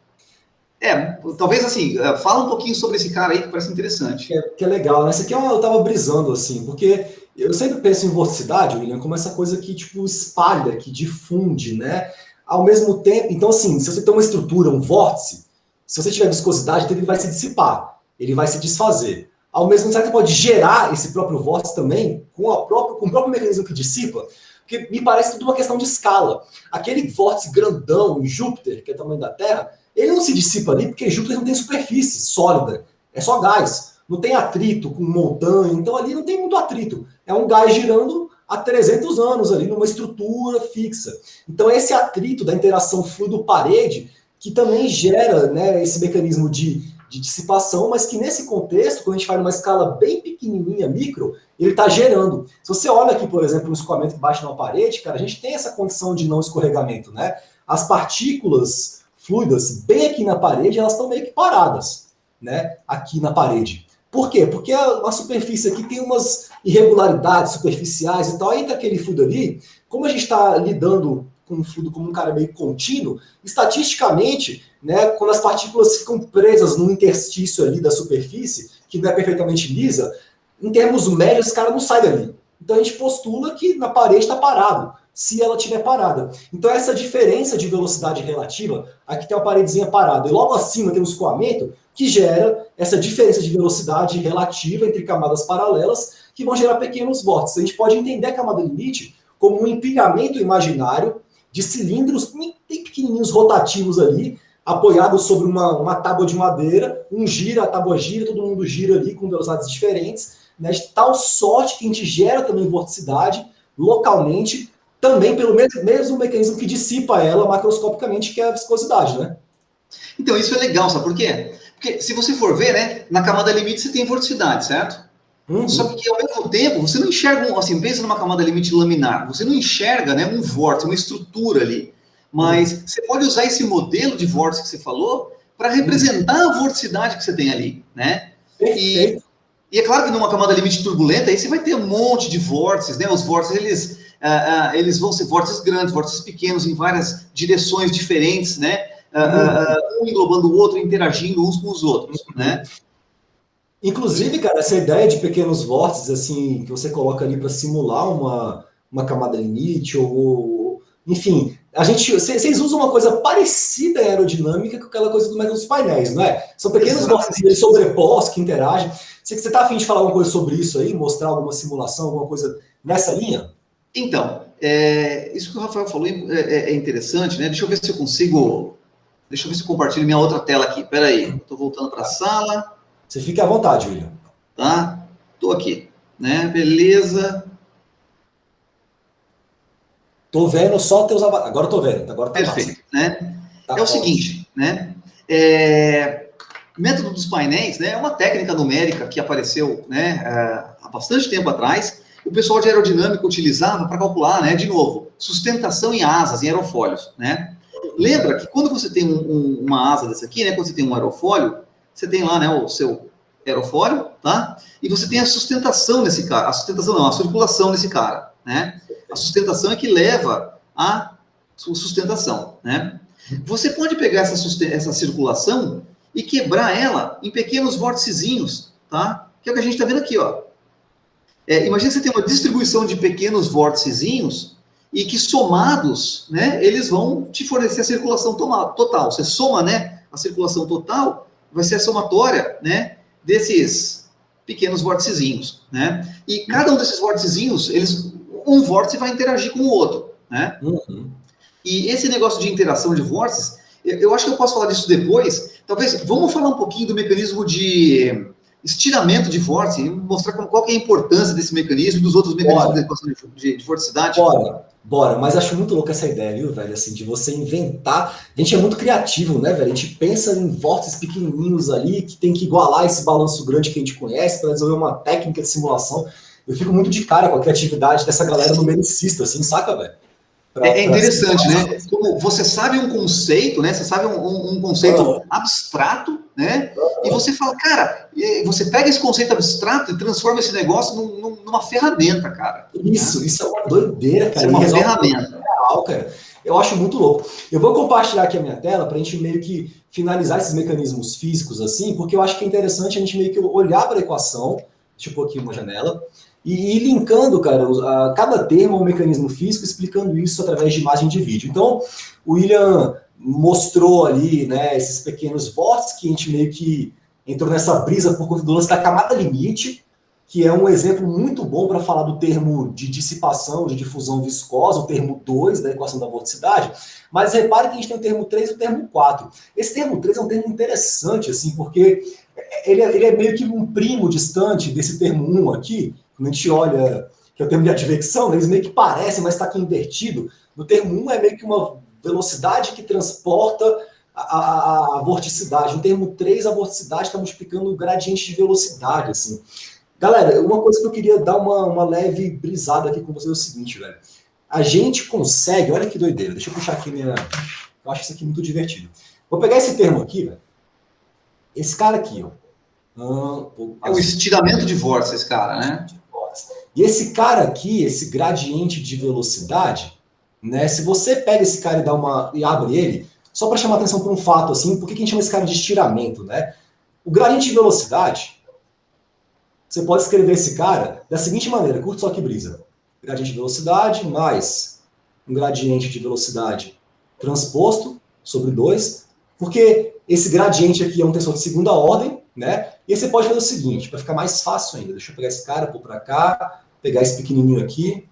Talvez assim, fala um pouquinho sobre esse cara aí que parece interessante. Que é legal, né? Isso aqui eu tava brisando, assim, porque eu sempre penso em vorticidade, William, como essa coisa que, tipo, espalha, que difunde, né? Ao mesmo tempo, então, assim, se você tem uma estrutura, um vórtice, se você tiver viscosidade, então ele vai se dissipar, ele vai se desfazer. Ao mesmo tempo, você pode gerar esse próprio vórtice também com o próprio mecanismo que dissipa, porque me parece tudo uma questão de escala. Aquele vórtice grandão em Júpiter, que é o tamanho da Terra, ele não se dissipa ali porque Júpiter não tem superfície sólida, é só gás. Não tem atrito com montanha, então ali não tem muito atrito. É um gás girando há 300 anos ali numa estrutura fixa. Então esse atrito da interação fluido-parede que também gera, né, esse mecanismo de dissipação, mas que nesse contexto, quando a gente faz numa escala bem pequenininha, micro, ele está gerando. Se você olha aqui, por exemplo, um escoamento que bate numa parede, cara, a gente tem essa condição de não escorregamento, né? As partículas fluidas bem aqui na parede, elas estão meio que paradas, né? Aqui na parede. Por quê? Porque a superfície aqui tem umas irregularidades superficiais e tal, entre aquele fluido ali, como a gente está lidando com um fluido como um cara meio contínuo, estatisticamente, né, quando as partículas ficam presas no interstício ali da superfície, que não é perfeitamente lisa, em termos médios, esse cara não sai dali. Então a gente postula que na parede está parado, se ela estiver parada. Então essa diferença de velocidade relativa, aqui tem uma paredezinha parada, e logo acima tem um escoamento que gera essa diferença de velocidade relativa entre camadas paralelas, que vão gerar pequenos vórtices. A gente pode entender a camada limite como um empilhamento imaginário de cilindros bem pequenininhos rotativos ali, apoiados sobre uma tábua de madeira, um gira, a tábua gira, todo mundo gira ali com velocidades diferentes, né, de tal sorte que a gente gera também vorticidade localmente, também pelo mesmo mecanismo que dissipa ela macroscopicamente, que é a viscosidade, né? Então, isso é legal, sabe por quê? Porque se você for ver, né, na camada limite você tem vorticidade, certo? Uhum. Só que ao mesmo tempo, você não enxerga, assim, pensa numa camada limite laminar, você não enxerga, né, um vórtice, uma estrutura ali. Mas você pode usar esse modelo de vórtice que você falou para representar a vorticidade que você tem ali, né? Perfeito. E é claro que numa camada limite turbulenta, aí você vai ter um monte de vórtices, né? Os vórtices, eles vão ser vórtices grandes, vórtices pequenos, em várias direções diferentes, né? Um englobando o outro, interagindo uns com os outros, né? Inclusive, cara, essa ideia de pequenos vórtices, assim, que você coloca ali para simular uma camada limite, ou enfim, vocês usam uma coisa parecida em aerodinâmica com aquela coisa do método dos painéis, não é? São pequenos vórtices sobrepostos que interagem. Você está a fim de falar alguma coisa sobre isso aí, mostrar alguma simulação, alguma coisa nessa linha? Então, isso que o Rafael falou é interessante, né? Deixa eu ver se eu consigo. Deixa eu ver se eu compartilho minha outra tela aqui. Espera aí, estou voltando para a sala. Você fica à vontade, William. Tá? Estou aqui, né? Beleza. Tô vendo só teus avatares. Agora tô vendo. Agora tá perfeito, massa. Né? Tá é o seguinte, né? Método dos painéis, né? É uma técnica numérica que apareceu, né? Há bastante tempo atrás. O pessoal de aerodinâmica utilizava para calcular, né? De novo, sustentação em asas, em aerofólios, né? Lembra que quando você tem uma asa dessa aqui, né? Quando você tem um aerofólio, você tem lá, né? O seu aerofólio, tá? E você tem a sustentação nesse cara. A sustentação não, a circulação nesse cara, né? A sustentação é que leva à sua sustentação, né? Você pode pegar essa circulação e quebrar ela em pequenos vórticezinhos, tá? Que é o que a gente está vendo aqui, ó. Imagina que você tem uma distribuição de pequenos vórticezinhos e que somados, né, eles vão te fornecer a circulação total. Você soma, né, a circulação total, vai ser a somatória, né, desses pequenos vórticezinhos, né? E cada um desses vórticezinhos, um vórtice vai interagir com o outro, né? Uhum. E esse negócio de interação de vórtices, eu acho que eu posso falar disso depois. Talvez, vamos falar um pouquinho do mecanismo de estiramento de vórtice, mostrar qual que é a importância desse mecanismo e dos outros mecanismos de equação de vorticidade. Bora, mas acho muito louco essa ideia, viu, velho, assim, de você inventar. A gente é muito criativo, né, velho? A gente pensa em vórtices pequenininhos ali, que tem que igualar esse balanço grande que a gente conhece para desenvolver uma técnica de simulação. Eu fico muito de cara com a criatividade dessa galera numericista, assim, saca, velho? É interessante, né? Como você sabe um conceito, né? Você sabe um conceito abstrato, né? E você fala, cara, você pega esse conceito abstrato e transforma esse negócio numa ferramenta, cara. Isso é uma doideira, cara. Isso é uma ferramenta. Real, cara. Eu acho muito louco. Eu vou compartilhar aqui a minha tela para a gente meio que finalizar esses mecanismos físicos assim, porque eu acho que é interessante a gente meio que olhar para a equação, tipo aqui uma janela, e ir linkando, cara, cada termo a um mecanismo físico, explicando isso através de imagem de vídeo. Então, o William mostrou ali, né, esses pequenos vórtices que a gente meio que entrou nessa brisa por conta do lance da camada limite, que é um exemplo muito bom para falar do termo de dissipação, de difusão viscosa, o termo 2 da equação da vorticidade. Mas repare que a gente tem o termo 3 e o termo 4. Esse termo 3 é um termo interessante, assim, porque ele é meio que um primo distante desse termo 1 aqui. Quando a gente olha, que é o termo de advecção, né, eles meio que parecem, mas está aqui invertido. No termo 1 é meio que uma velocidade que transporta a vorticidade. No termo 3, a vorticidade está multiplicando o gradiente de velocidade, assim. Galera, uma coisa que eu queria dar uma leve brisada aqui com vocês é o seguinte, velho. A gente consegue, olha que doideira, deixa eu puxar aqui minha... Eu acho isso aqui muito divertido. Vou pegar esse termo aqui, velho. Esse cara aqui, ó. É o estiramento de vórtice, esse cara, né? E esse cara aqui, esse gradiente de velocidade, né? Se você pega esse cara e abre ele, só para chamar atenção para um fato assim, por que a gente chama esse cara de estiramento, né? O gradiente de velocidade, você pode escrever esse cara da seguinte maneira, curte só que brisa. Gradiente de velocidade mais um gradiente de velocidade transposto sobre 2, porque esse gradiente aqui é um tensor de segunda ordem, né? E aí você pode fazer o seguinte, para ficar mais fácil ainda. Deixa eu pegar esse cara, pôr para cá, pegar esse pequenininho aqui.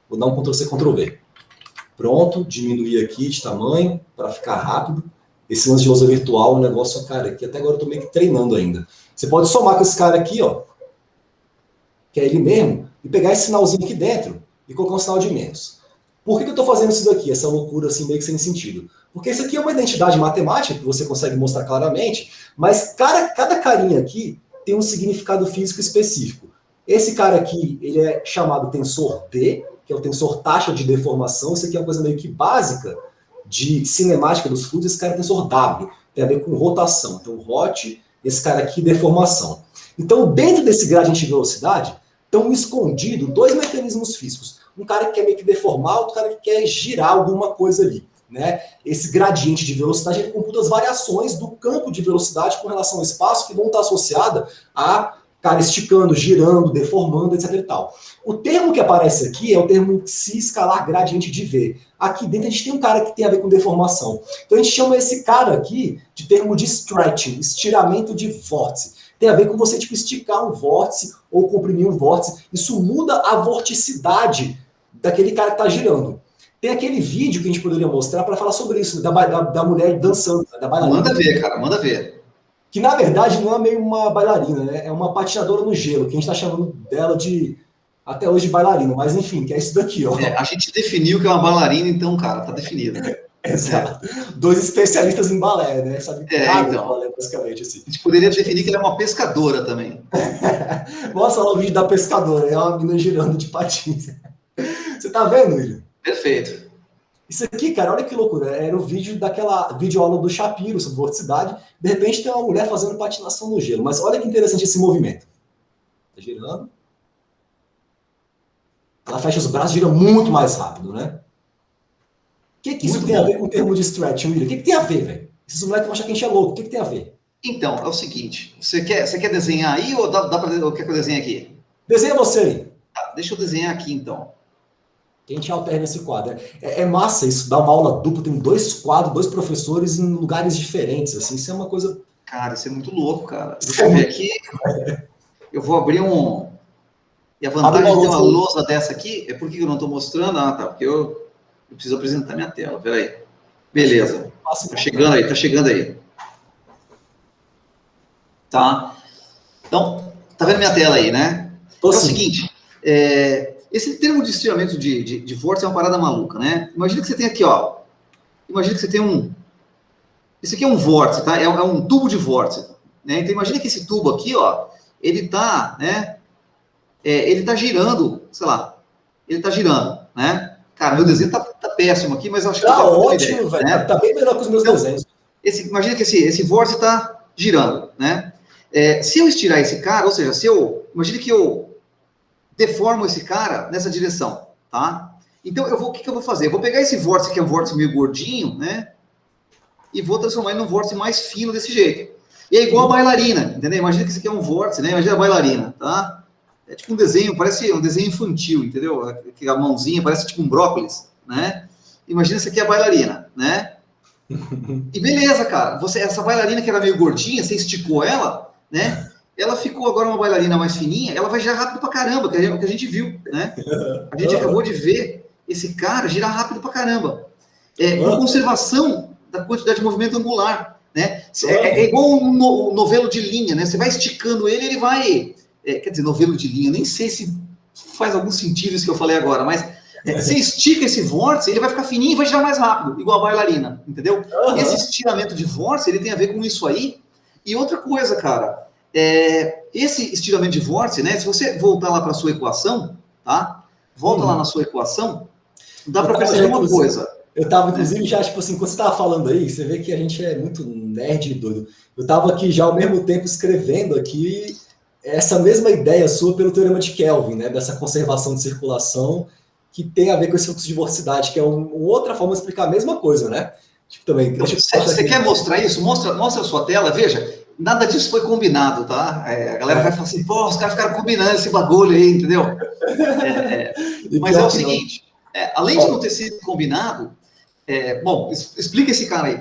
Vou dar um Ctrl+C, Ctrl+V. Pronto, diminuir aqui de tamanho para ficar rápido. Esse lance de lousa virtual é um negócio, cara, que até agora eu tô meio que treinando ainda. Você pode somar com esse cara aqui, ó, que é ele mesmo, e pegar esse sinalzinho aqui dentro e colocar um sinal de menos. Por que eu estou fazendo isso daqui, essa loucura assim meio que sem sentido? Porque isso aqui é uma identidade matemática que você consegue mostrar claramente, mas cada carinha aqui tem um significado físico específico. Esse cara aqui, ele é chamado tensor D, que é o tensor taxa de deformação. Isso aqui é uma coisa meio que básica de cinemática dos fluidos. Esse cara é tensor W, tem a ver com rotação. Então, rot, esse cara aqui, deformação. Então, dentro desse gradiente de velocidade, estão escondidos dois mecanismos físicos. Um cara que quer meio que deformar, outro cara que quer girar alguma coisa ali. Né? Esse gradiente de velocidade ele computa as variações do campo de velocidade com relação ao espaço que vão estar associadas a cara esticando, girando, deformando, etc. e tal. O termo que aparece aqui é o termo psi escalar gradiente de V. Aqui dentro a gente tem um cara que tem a ver com deformação. Então a gente chama esse cara aqui de termo de stretching, estiramento de vórtice. Tem a ver com você tipo, esticar um vórtice ou comprimir um vórtice. Isso muda a vorticidade daquele cara que está girando. Tem aquele vídeo que a gente poderia mostrar para falar sobre isso, da mulher dançando, da bailarina. Manda ver, cara, manda ver. Que na verdade não é meio uma bailarina, né? É uma patinadora no gelo, que a gente está chamando dela de, até hoje, de bailarina. Mas enfim, que é isso daqui, ó. A gente definiu que é uma bailarina, então, cara, tá definido. Exato. Dois especialistas em balé, né? Sabe nada então, de balé, basicamente, assim. A gente poderia definir que ela é uma pescadora também. Mostra lá o vídeo da pescadora, é uma menina girando de patins. Você tá vendo, William? Perfeito. Isso aqui, cara, olha que loucura. Era o vídeo daquela videoaula do Shapiro sobre vorticidade. De repente tem uma mulher fazendo patinação no gelo. Mas olha que interessante esse movimento. Tá girando. Ela fecha os braços e gira muito mais rápido, né? O que isso tem a ver com o termo de stretching, William? O que tem a ver, velho? Esses moleques vão achar que a gente é louco. O que tem a ver? Então, é o seguinte, você quer desenhar aí ou ou quer que eu desenhe aqui? Desenha você aí. Tá, deixa eu desenhar aqui, então. Que a gente alterna esse quadro. É massa isso, dar uma aula dupla, tem 2 quadros, 2 professores em lugares diferentes, assim, isso é uma coisa... Cara, isso é muito louco, cara. Deixa eu ver aqui. Eu vou abrir um... E a vantagem de ter uma lousa dessa aqui, é por que eu não estou mostrando? Ah, tá, porque eu preciso apresentar minha tela, peraí. Beleza, tá chegando aí. Tá? Então, tá vendo minha tela aí, né? Então é o seguinte, esse termo de estiramento de vórtice é uma parada maluca, né? Imagina que você tem aqui, ó. Imagina que você tem um... Esse aqui é um vórtice, tá? É um tubo de vórtice. Né? Então, imagina que esse tubo aqui, ó, ele tá, né? Ele tá girando, sei lá. Ele tá girando, né? Cara, meu desenho tá péssimo aqui, mas eu acho que... Tá ótimo, velho. Né? Tá bem melhor que os meus desenhos. Imagina que esse vórtice tá girando, né? Se eu estirar esse cara, ou seja, imagine que eu deformo esse cara nessa direção, tá? Então, o que eu vou fazer? Eu vou pegar esse vórtice, que é um vórtice meio gordinho, né? E vou transformar ele num vórtice mais fino desse jeito. E é igual a bailarina, entendeu? Imagina que isso aqui é um vórtice, né? Imagina a bailarina, tá? É tipo um desenho, parece um desenho infantil, entendeu? A mãozinha parece tipo um brócolis, né? Imagina isso aqui é a bailarina, né? E beleza, cara. Essa bailarina que era meio gordinha, você esticou ela, né? Ela ficou agora uma bailarina mais fininha, ela vai girar rápido pra caramba, que é o que a gente viu, né? A gente acabou de ver esse cara girar rápido pra caramba. Com conservação da quantidade de movimento angular, né? É igual um novelo de linha, né? Você vai esticando ele vai... quer dizer, novelo de linha, nem sei se faz algum sentido isso que eu falei agora, mas você estica esse vórtice, ele vai ficar fininho e vai girar mais rápido, igual a bailarina, entendeu? Esse estiramento de vórtice, ele tem a ver com isso aí. E outra coisa, cara, esse estiramento de vórtice, né? Se você voltar lá para a sua equação, tá? Volta lá na sua equação, dá para perceber uma coisa. Eu tava, inclusive, já, tipo assim, quando você tava falando aí, você vê que a gente é muito nerd e doido. Eu tava aqui já, ao mesmo tempo, escrevendo aqui essa mesma ideia sua pelo teorema de Kelvin, né? Dessa conservação de circulação, que tem a ver com esse fluxo de vorticidade, que é uma outra forma de explicar a mesma coisa, né? Tipo, também... Você quer mostrar isso? Mostra a sua tela, veja. Nada disso foi combinado, tá? A galera vai falar assim, pô, os caras ficaram combinando esse bagulho aí, entendeu? Mas é o seguinte, além de não ter sido combinado, bom, explica esse cara aí.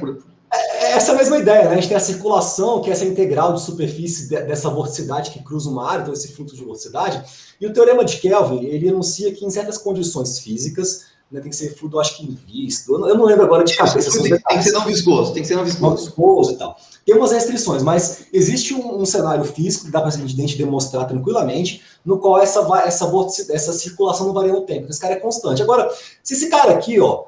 Essa mesma ideia, né? A gente tem a circulação, que é essa integral de superfície dessa vorticidade que cruza uma área, então esse fluxo de vorticidade. E o teorema de Kelvin, ele enuncia que em certas condições físicas, né, tem que ser fluido, acho que invisto, eu não lembro agora de cabeça. Tem que ser não viscoso, Não viscoso e tal. Tem umas restrições, mas existe um cenário físico que dá para a gente demonstrar tranquilamente, no qual essa circulação não varia no tempo. Esse cara é constante. Agora, se esse cara aqui, ó,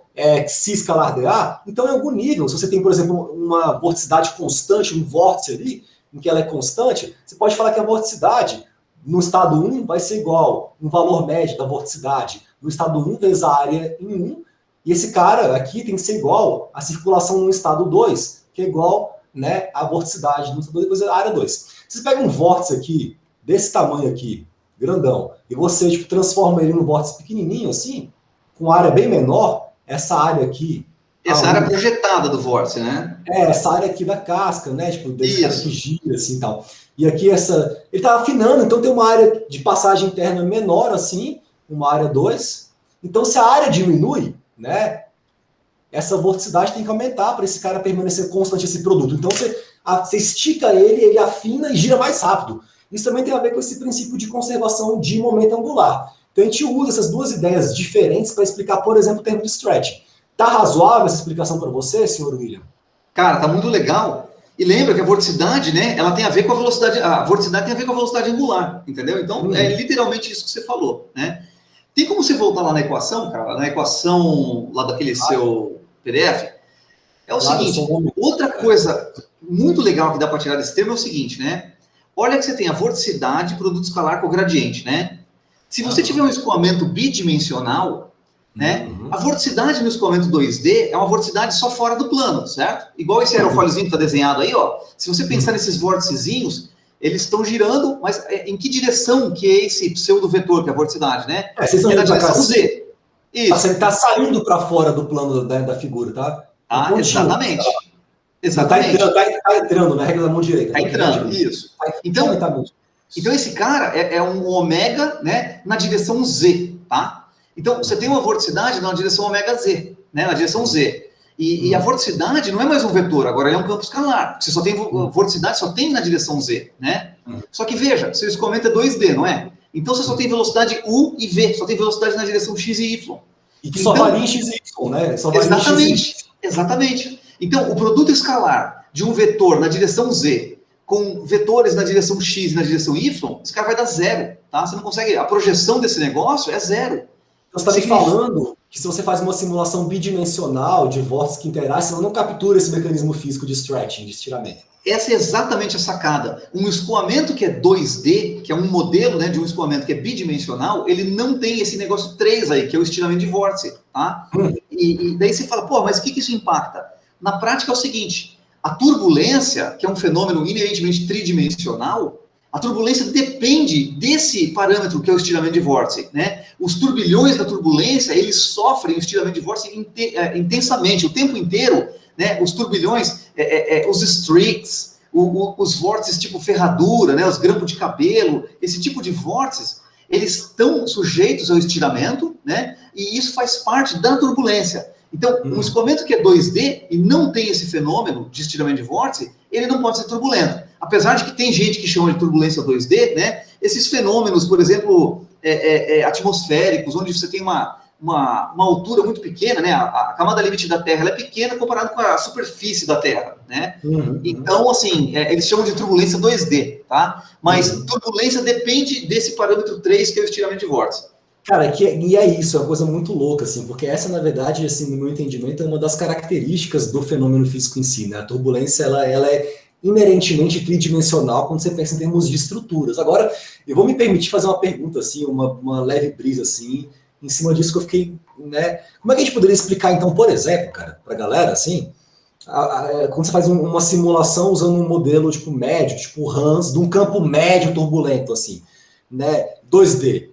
se escalar dA, então em algum nível, se você tem, por exemplo, uma vorticidade constante, um vórtice ali, em que ela é constante, você pode falar que a vorticidade no estado 1 vai ser igual um valor médio da vorticidade no estado 1 vezes a área em 1, e esse cara aqui tem que ser igual à circulação no estado 2, que é igual, né, a vorticidade no estado 2, depois a área 2. Você pega um vórtice aqui, desse tamanho aqui, grandão, e você tipo, transforma ele num vórtice pequenininho assim, com área bem menor, essa área aqui... Essa área projetada do vórtice, né? Essa área aqui da casca, né, tipo, desse cara que gira assim e tal. E aqui ele tá afinando, então tem uma área de passagem interna menor assim, uma área 2. Então se a área diminui, né, essa vorticidade tem que aumentar para esse cara permanecer constante, esse produto. Então você estica ele afina e gira mais rápido. Isso também tem a ver com esse princípio de conservação de momento angular. Então a gente usa essas duas ideias diferentes para explicar, por exemplo, o termo de stretching. Tá razoável essa explicação para você, senhor William? Cara, tá muito legal. E lembra que a vorticidade, né, ela tem a ver com a velocidade, a vorticidade tem a ver com a velocidade angular, entendeu? Então, é literalmente isso que você falou, né? Tem como você voltar lá na equação, cara, na equação lá daquele seu PDF? É o seguinte, outra coisa muito legal que dá para tirar desse termo é o seguinte, né? Olha que você tem a vorticidade produto escalar com gradiente, né? Se você tiver um escoamento bidimensional, né? A vorticidade no escoamento 2D é uma vorticidade só fora do plano, certo? Igual esse aerofóliozinho que está desenhado aí, ó. Se você pensar nesses vórticezinhos, eles estão girando, mas em que direção que é esse pseudo-vetor, que é a vorticidade, né? Vocês estão na direção Z. Isso. Está saindo para fora do plano da figura, tá? Ah, exatamente. Exatamente. Tá entrando na regra da mão direita. Tá entrando, isso. Então esse cara é um ômega, né, na direção Z, tá? Então você tem uma vorticidade na direção ômega Z, né, na direção Z. E a vorticidade não é mais um vetor, agora é um campo escalar. Você só tem vorticidade, só tem na direção Z, né? Só que veja, seu escoamento é 2D, não é? Então você só tem velocidade U e V, só tem velocidade na direção X e Y. E que só varia em X e Y, né? Só varia exatamente, em X e Y. exatamente. Então o produto escalar de um vetor na direção Z com vetores na direção X e na direção Y, esse cara vai dar zero, tá? Você não consegue, a projeção desse negócio é zero. Então você está me falando que se você faz uma simulação bidimensional de vórtices que interagem, você não captura esse mecanismo físico de stretching, de estiramento. Essa é exatamente a sacada. Um escoamento que é 2D, que é um modelo, né, de um escoamento que é bidimensional, ele não tem esse negócio 3 aí, que é o estiramento de vórtice, tá? E daí você fala, pô, mas o que isso impacta? Na prática é o seguinte, a turbulência, que é um fenômeno inerentemente tridimensional, a turbulência depende desse parâmetro que é o estiramento de vórtice, né? Os turbilhões da turbulência, eles sofrem o estiramento de vórtice intensamente, o tempo inteiro, né? Os turbilhões, os streaks, os vórtices tipo ferradura, né? Os grampos de cabelo, esse tipo de vórtices, eles estão sujeitos ao estiramento, né? E isso faz parte da turbulência. Então, um escoamento que é 2D e não tem esse fenômeno de estiramento de vórtice, ele não pode ser turbulento. Apesar de que tem gente que chama de turbulência 2D, né? Esses fenômenos, por exemplo, atmosféricos, onde você tem uma altura muito pequena, né? A camada limite da Terra ela é pequena comparado com a superfície da Terra, né? Então, assim, eles chamam de turbulência 2D, tá? Mas turbulência depende desse parâmetro 3, que é o estiramento de vórtice. Cara, e é isso, é uma coisa muito louca, assim, porque essa, na verdade, assim, no meu entendimento, é uma das características do fenômeno físico em si, né? A turbulência, ela é inerentemente tridimensional quando você pensa em termos de estruturas. Agora, eu vou me permitir fazer uma pergunta, assim, uma leve brisa, assim, em cima disso que eu fiquei, né? Como é que a gente poderia explicar, então, por exemplo, cara, pra galera, assim, quando você faz uma simulação usando um modelo, tipo, médio, tipo RANS, de um campo médio turbulento, assim, né? 2D.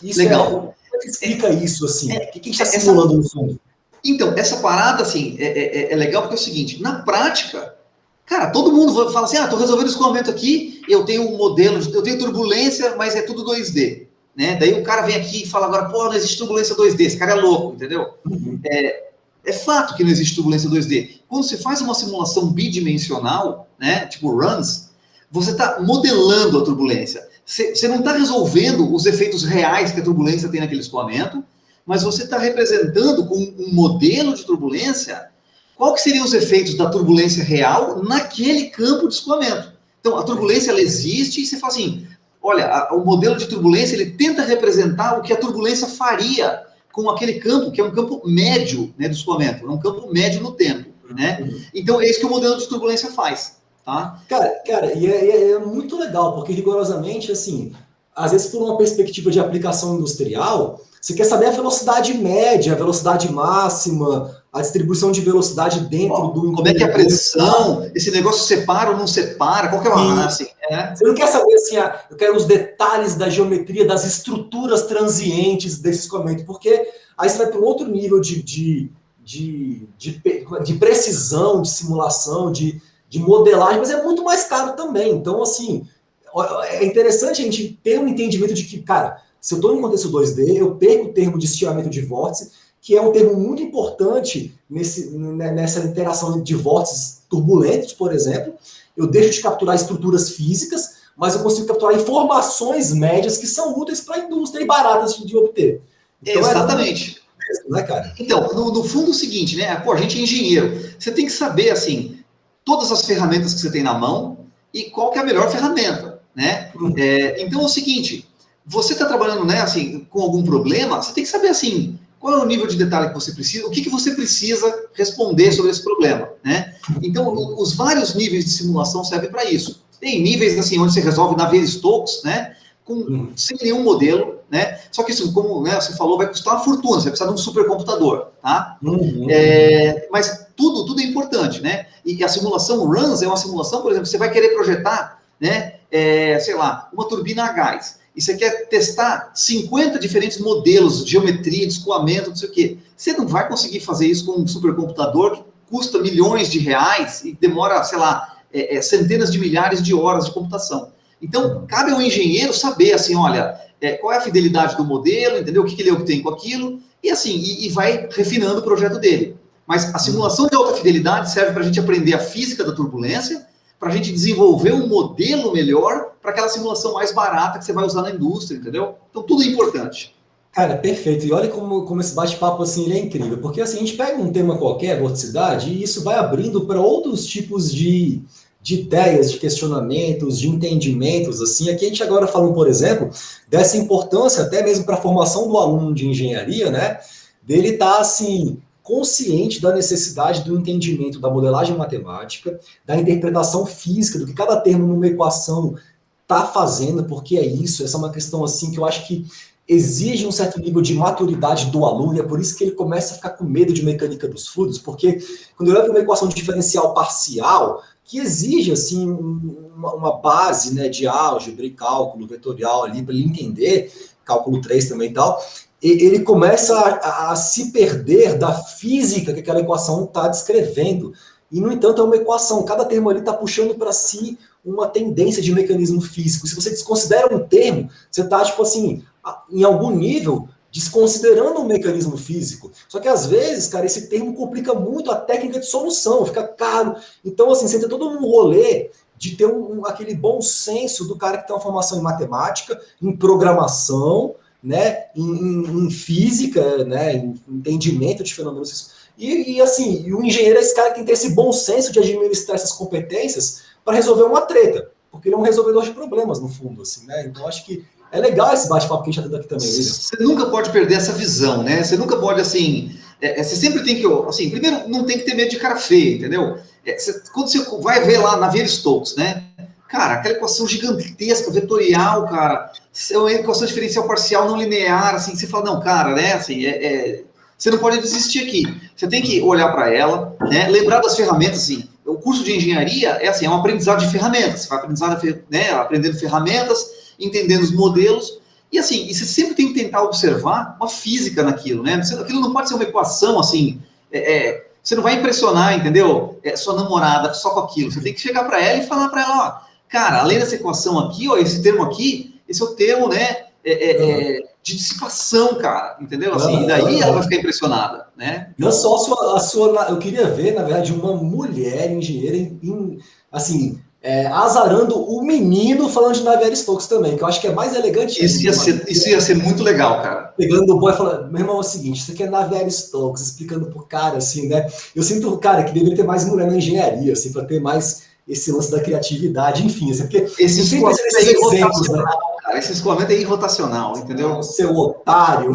Isso legal. Como é que explica isso, assim? O que a gente está simulando no fundo? Então, essa parada, assim, é legal porque é o seguinte, na prática, cara, todo mundo fala assim, estou resolvendo o escoamento aqui, eu tenho um modelo, eu tenho turbulência, mas é tudo 2D, né? Daí o cara vem aqui e fala agora, pô, não existe turbulência 2D, esse cara é louco, entendeu? É fato que não existe turbulência 2D. Quando você faz uma simulação bidimensional, né, tipo runs, você está modelando a turbulência. Você não está resolvendo os efeitos reais que a turbulência tem naquele escoamento, mas você está representando com um modelo de turbulência qual que seriam os efeitos da turbulência real naquele campo de escoamento. Então, a turbulência ela existe e você fala assim, olha, o modelo de turbulência ele tenta representar o que a turbulência faria com aquele campo, que é um campo médio, né, do escoamento, é um campo médio no tempo, né? Então, é isso que o modelo de turbulência faz. Tá? Cara, e é muito legal, porque rigorosamente, assim, às vezes por uma perspectiva de aplicação industrial, você quer saber a velocidade média, a velocidade máxima, a distribuição de velocidade dentro do... Como é que é a pressão, esse negócio separa ou não separa, qual que é uma... Assim, Você não quer saber, assim, eu quero os detalhes da geometria, das estruturas transientes desse escoamento, porque aí você vai para um outro nível de precisão, de simulação, de modelagem, mas é muito mais caro também. Então, assim, é interessante a gente ter um entendimento de que, cara, se eu estou em contexto 2D, eu perco o termo de estiramento de vórtice, que é um termo muito importante nessa interação de vórtices turbulentos, por exemplo. Eu deixo de capturar estruturas físicas, mas eu consigo capturar informações médias que são úteis para a indústria e baratas de obter. Então, exatamente. Né, cara? Então, no fundo é o seguinte, né? Pô, a gente é engenheiro. Você tem que saber, assim, todas as ferramentas que você tem na mão e qual que é a melhor ferramenta, né? Então é o seguinte, você está trabalhando, né, assim, com algum problema, você tem que saber, assim, qual é o nível de detalhe que você precisa, o que você precisa responder sobre esse problema, né? Então, os vários níveis de simulação servem para isso. Tem níveis, assim, onde você resolve Navier-Stokes, né, sem nenhum modelo, né? Só que isso, como, né, você falou, vai custar uma fortuna, você vai precisar de um supercomputador, tá? Mas tudo é importante, né? E a simulação RANS é uma simulação, por exemplo, você vai querer projetar, né, sei lá, uma turbina a gás, e você quer testar 50 diferentes modelos, geometria, de escoamento, não sei o quê. Você não vai conseguir fazer isso com um supercomputador custa milhões de reais e demora, sei lá, centenas de milhares de horas de computação. Então, cabe ao engenheiro saber, assim, olha, qual é a fidelidade do modelo, entendeu? O que ele obtém com aquilo, e assim, e vai refinando o projeto dele. Mas a simulação de alta fidelidade serve para a gente aprender a física da turbulência, para a gente desenvolver um modelo melhor para aquela simulação mais barata que você vai usar na indústria, entendeu? Então, tudo é importante. Cara, perfeito. E olha como esse bate-papo assim, ele é incrível. Porque assim, a gente pega um tema qualquer, vorticidade, e isso vai abrindo para outros tipos de ideias, de questionamentos, de entendimentos. Assim, aqui a gente agora falando, por exemplo, dessa importância até mesmo para a formação do aluno de engenharia, né? Dele estar assim consciente da necessidade do entendimento da modelagem matemática, da interpretação física, do que cada termo numa equação está fazendo, porque é isso. Essa é uma questão assim que eu acho que exige um certo nível de maturidade do aluno, e é por isso que ele começa a ficar com medo de mecânica dos fluidos, porque quando eu levo uma equação diferencial parcial, que exige assim uma base, né, de álgebra e cálculo vetorial ali para ele entender, cálculo 3 também e tal, ele começa a se perder da física que aquela equação está descrevendo. E, no entanto, é uma equação. Cada termo ali está puxando para si uma tendência de mecanismo físico. Se você desconsidera um termo, você está, tipo assim, em algum nível, desconsiderando um mecanismo físico. Só que, às vezes, cara, esse termo complica muito a técnica de solução, fica caro. Então, assim, você tem todo um rolê de ter aquele bom senso do cara que tem uma formação em matemática, em programação, né, em física, né, em entendimento de fenômenos. E assim, o engenheiro é esse cara que tem que ter esse bom senso de administrar essas competências para resolver uma treta, porque ele é um resolvedor de problemas, no fundo, assim, né? Então, acho que é legal esse bate-papo que a gente está tendo aqui também, William. Você nunca pode perder essa visão, né? Você nunca pode, assim... você sempre tem que... Assim, primeiro, não tem que ter medo de cara feia, entendeu? Quando você vai ver lá Navier-Stokes, né? Cara, aquela equação gigantesca, vetorial, cara, é uma equação diferencial parcial não linear, assim, você fala, não, cara, né, assim, você não pode desistir aqui. Você tem que olhar para ela, né, lembrar das ferramentas, assim, o curso de engenharia é assim, é um aprendizado de ferramentas, você vai aprendendo ferramentas, entendendo os modelos, e assim, e você sempre tem que tentar observar uma física naquilo, né, aquilo não pode ser uma equação, assim, você não vai impressionar, entendeu, sua namorada só com aquilo, você tem que chegar para ela e falar para ela, ó, cara, além dessa equação aqui, ó, esse termo aqui, esse é o termo, né, de dissipação, cara, entendeu? Assim, e daí ela vai ficar impressionada, né? Não só a sua, eu queria ver, na verdade, uma mulher engenheira, assim, azarando o menino falando de Navier-Stokes também, que eu acho que é mais elegante. Isso ia ser muito legal, cara. Pegando o boy e falando, meu irmão, é o seguinte, isso aqui é Navier-Stokes, explicando pro cara, assim, né? Eu sinto, cara, que deveria ter mais mulher na engenharia, assim, para ter mais esse lance da criatividade, enfim, assim, porque esse escoamento é irrotacional, cara, esse escoamento é irrotacional, entendeu? Seu otário.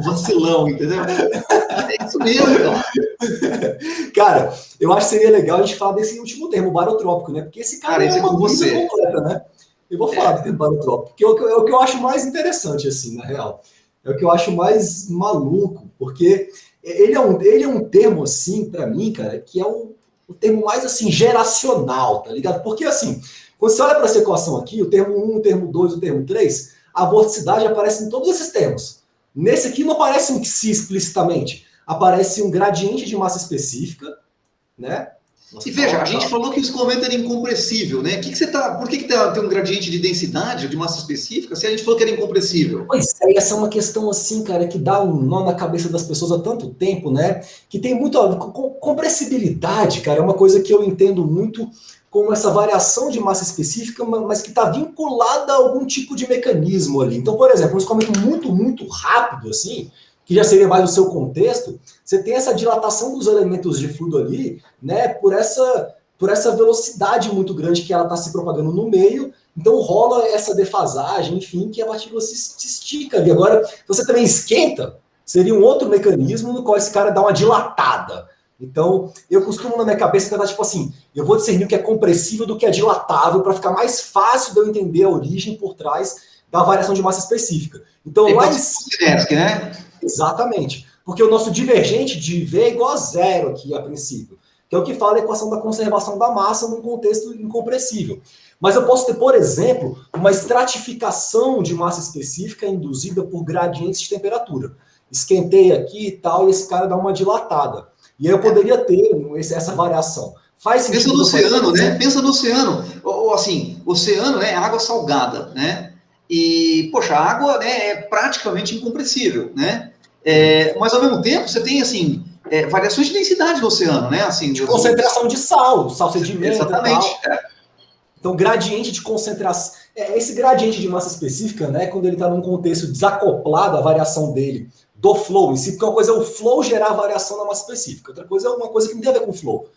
Vacilão, entendeu? É isso mesmo, cara. Cara, eu acho que seria legal a gente falar desse último termo, barotrópico, né? Porque esse cara é uma coisa completa, né? Eu vou falar do termo barotrópico, que é o que eu acho mais interessante, assim, na real. É o que eu acho mais maluco, porque ele é um termo, assim, para mim, cara, que é o termo mais, assim, geracional, tá ligado? Porque, assim, quando você olha para essa equação aqui, o termo 1, o termo 2, o termo 3, a vorticidade aparece em todos esses termos. Nesse aqui não aparece um psi explicitamente, aparece um gradiente de massa específica, né? E veja, a gente falou que o escoamento era incompressível, né? Por que tem um gradiente de densidade, de massa específica, se a gente falou que era incompressível? Pois é, essa é uma questão assim, cara, que dá um nó na cabeça das pessoas há tanto tempo, né? Que tem muito a ver com compressibilidade, cara, é uma coisa que eu entendo muito com essa variação de massa específica, mas que está vinculada a algum tipo de mecanismo ali. Então, por exemplo, um escoamento muito, muito rápido, assim, que já seria mais o seu contexto, você tem essa dilatação dos elementos de fluido ali, né, por essa velocidade muito grande que ela está se propagando no meio, então rola essa defasagem, enfim, que a partícula se estica ali. Agora, se você também esquenta, seria um outro mecanismo no qual esse cara dá uma dilatada. Então, eu costumo na minha cabeça tentar, tipo assim, eu vou discernir o que é compressível do que é dilatável para ficar mais fácil de eu entender a origem por trás da variação de massa específica. Então, lá em cima, né? Exatamente. Porque o nosso divergente de V é igual a zero aqui, a princípio. Que é o que fala a equação da conservação da massa num contexto incompressível. Mas eu posso ter, por exemplo, uma estratificação de massa específica induzida por gradientes de temperatura. Esquentei aqui e tal, e esse cara dá uma dilatada. E aí eu poderia ter essa variação. Faz sentido. Pensa no oceano, né? Pensa no oceano. Ou assim, oceano, né? Água salgada, né? E, poxa, a água, né, é praticamente incompressível, né? Mas ao mesmo tempo, você tem, assim, variações de densidade no oceano, né? Assim, de concentração de sal sedimento e tal. Então, gradiente de concentração. Esse gradiente de massa específica, né, quando ele está num contexto desacoplado, a variação dele do flow em si, porque uma coisa é o flow gerar variação na massa específica, outra coisa é uma coisa que não tem a ver com o flow.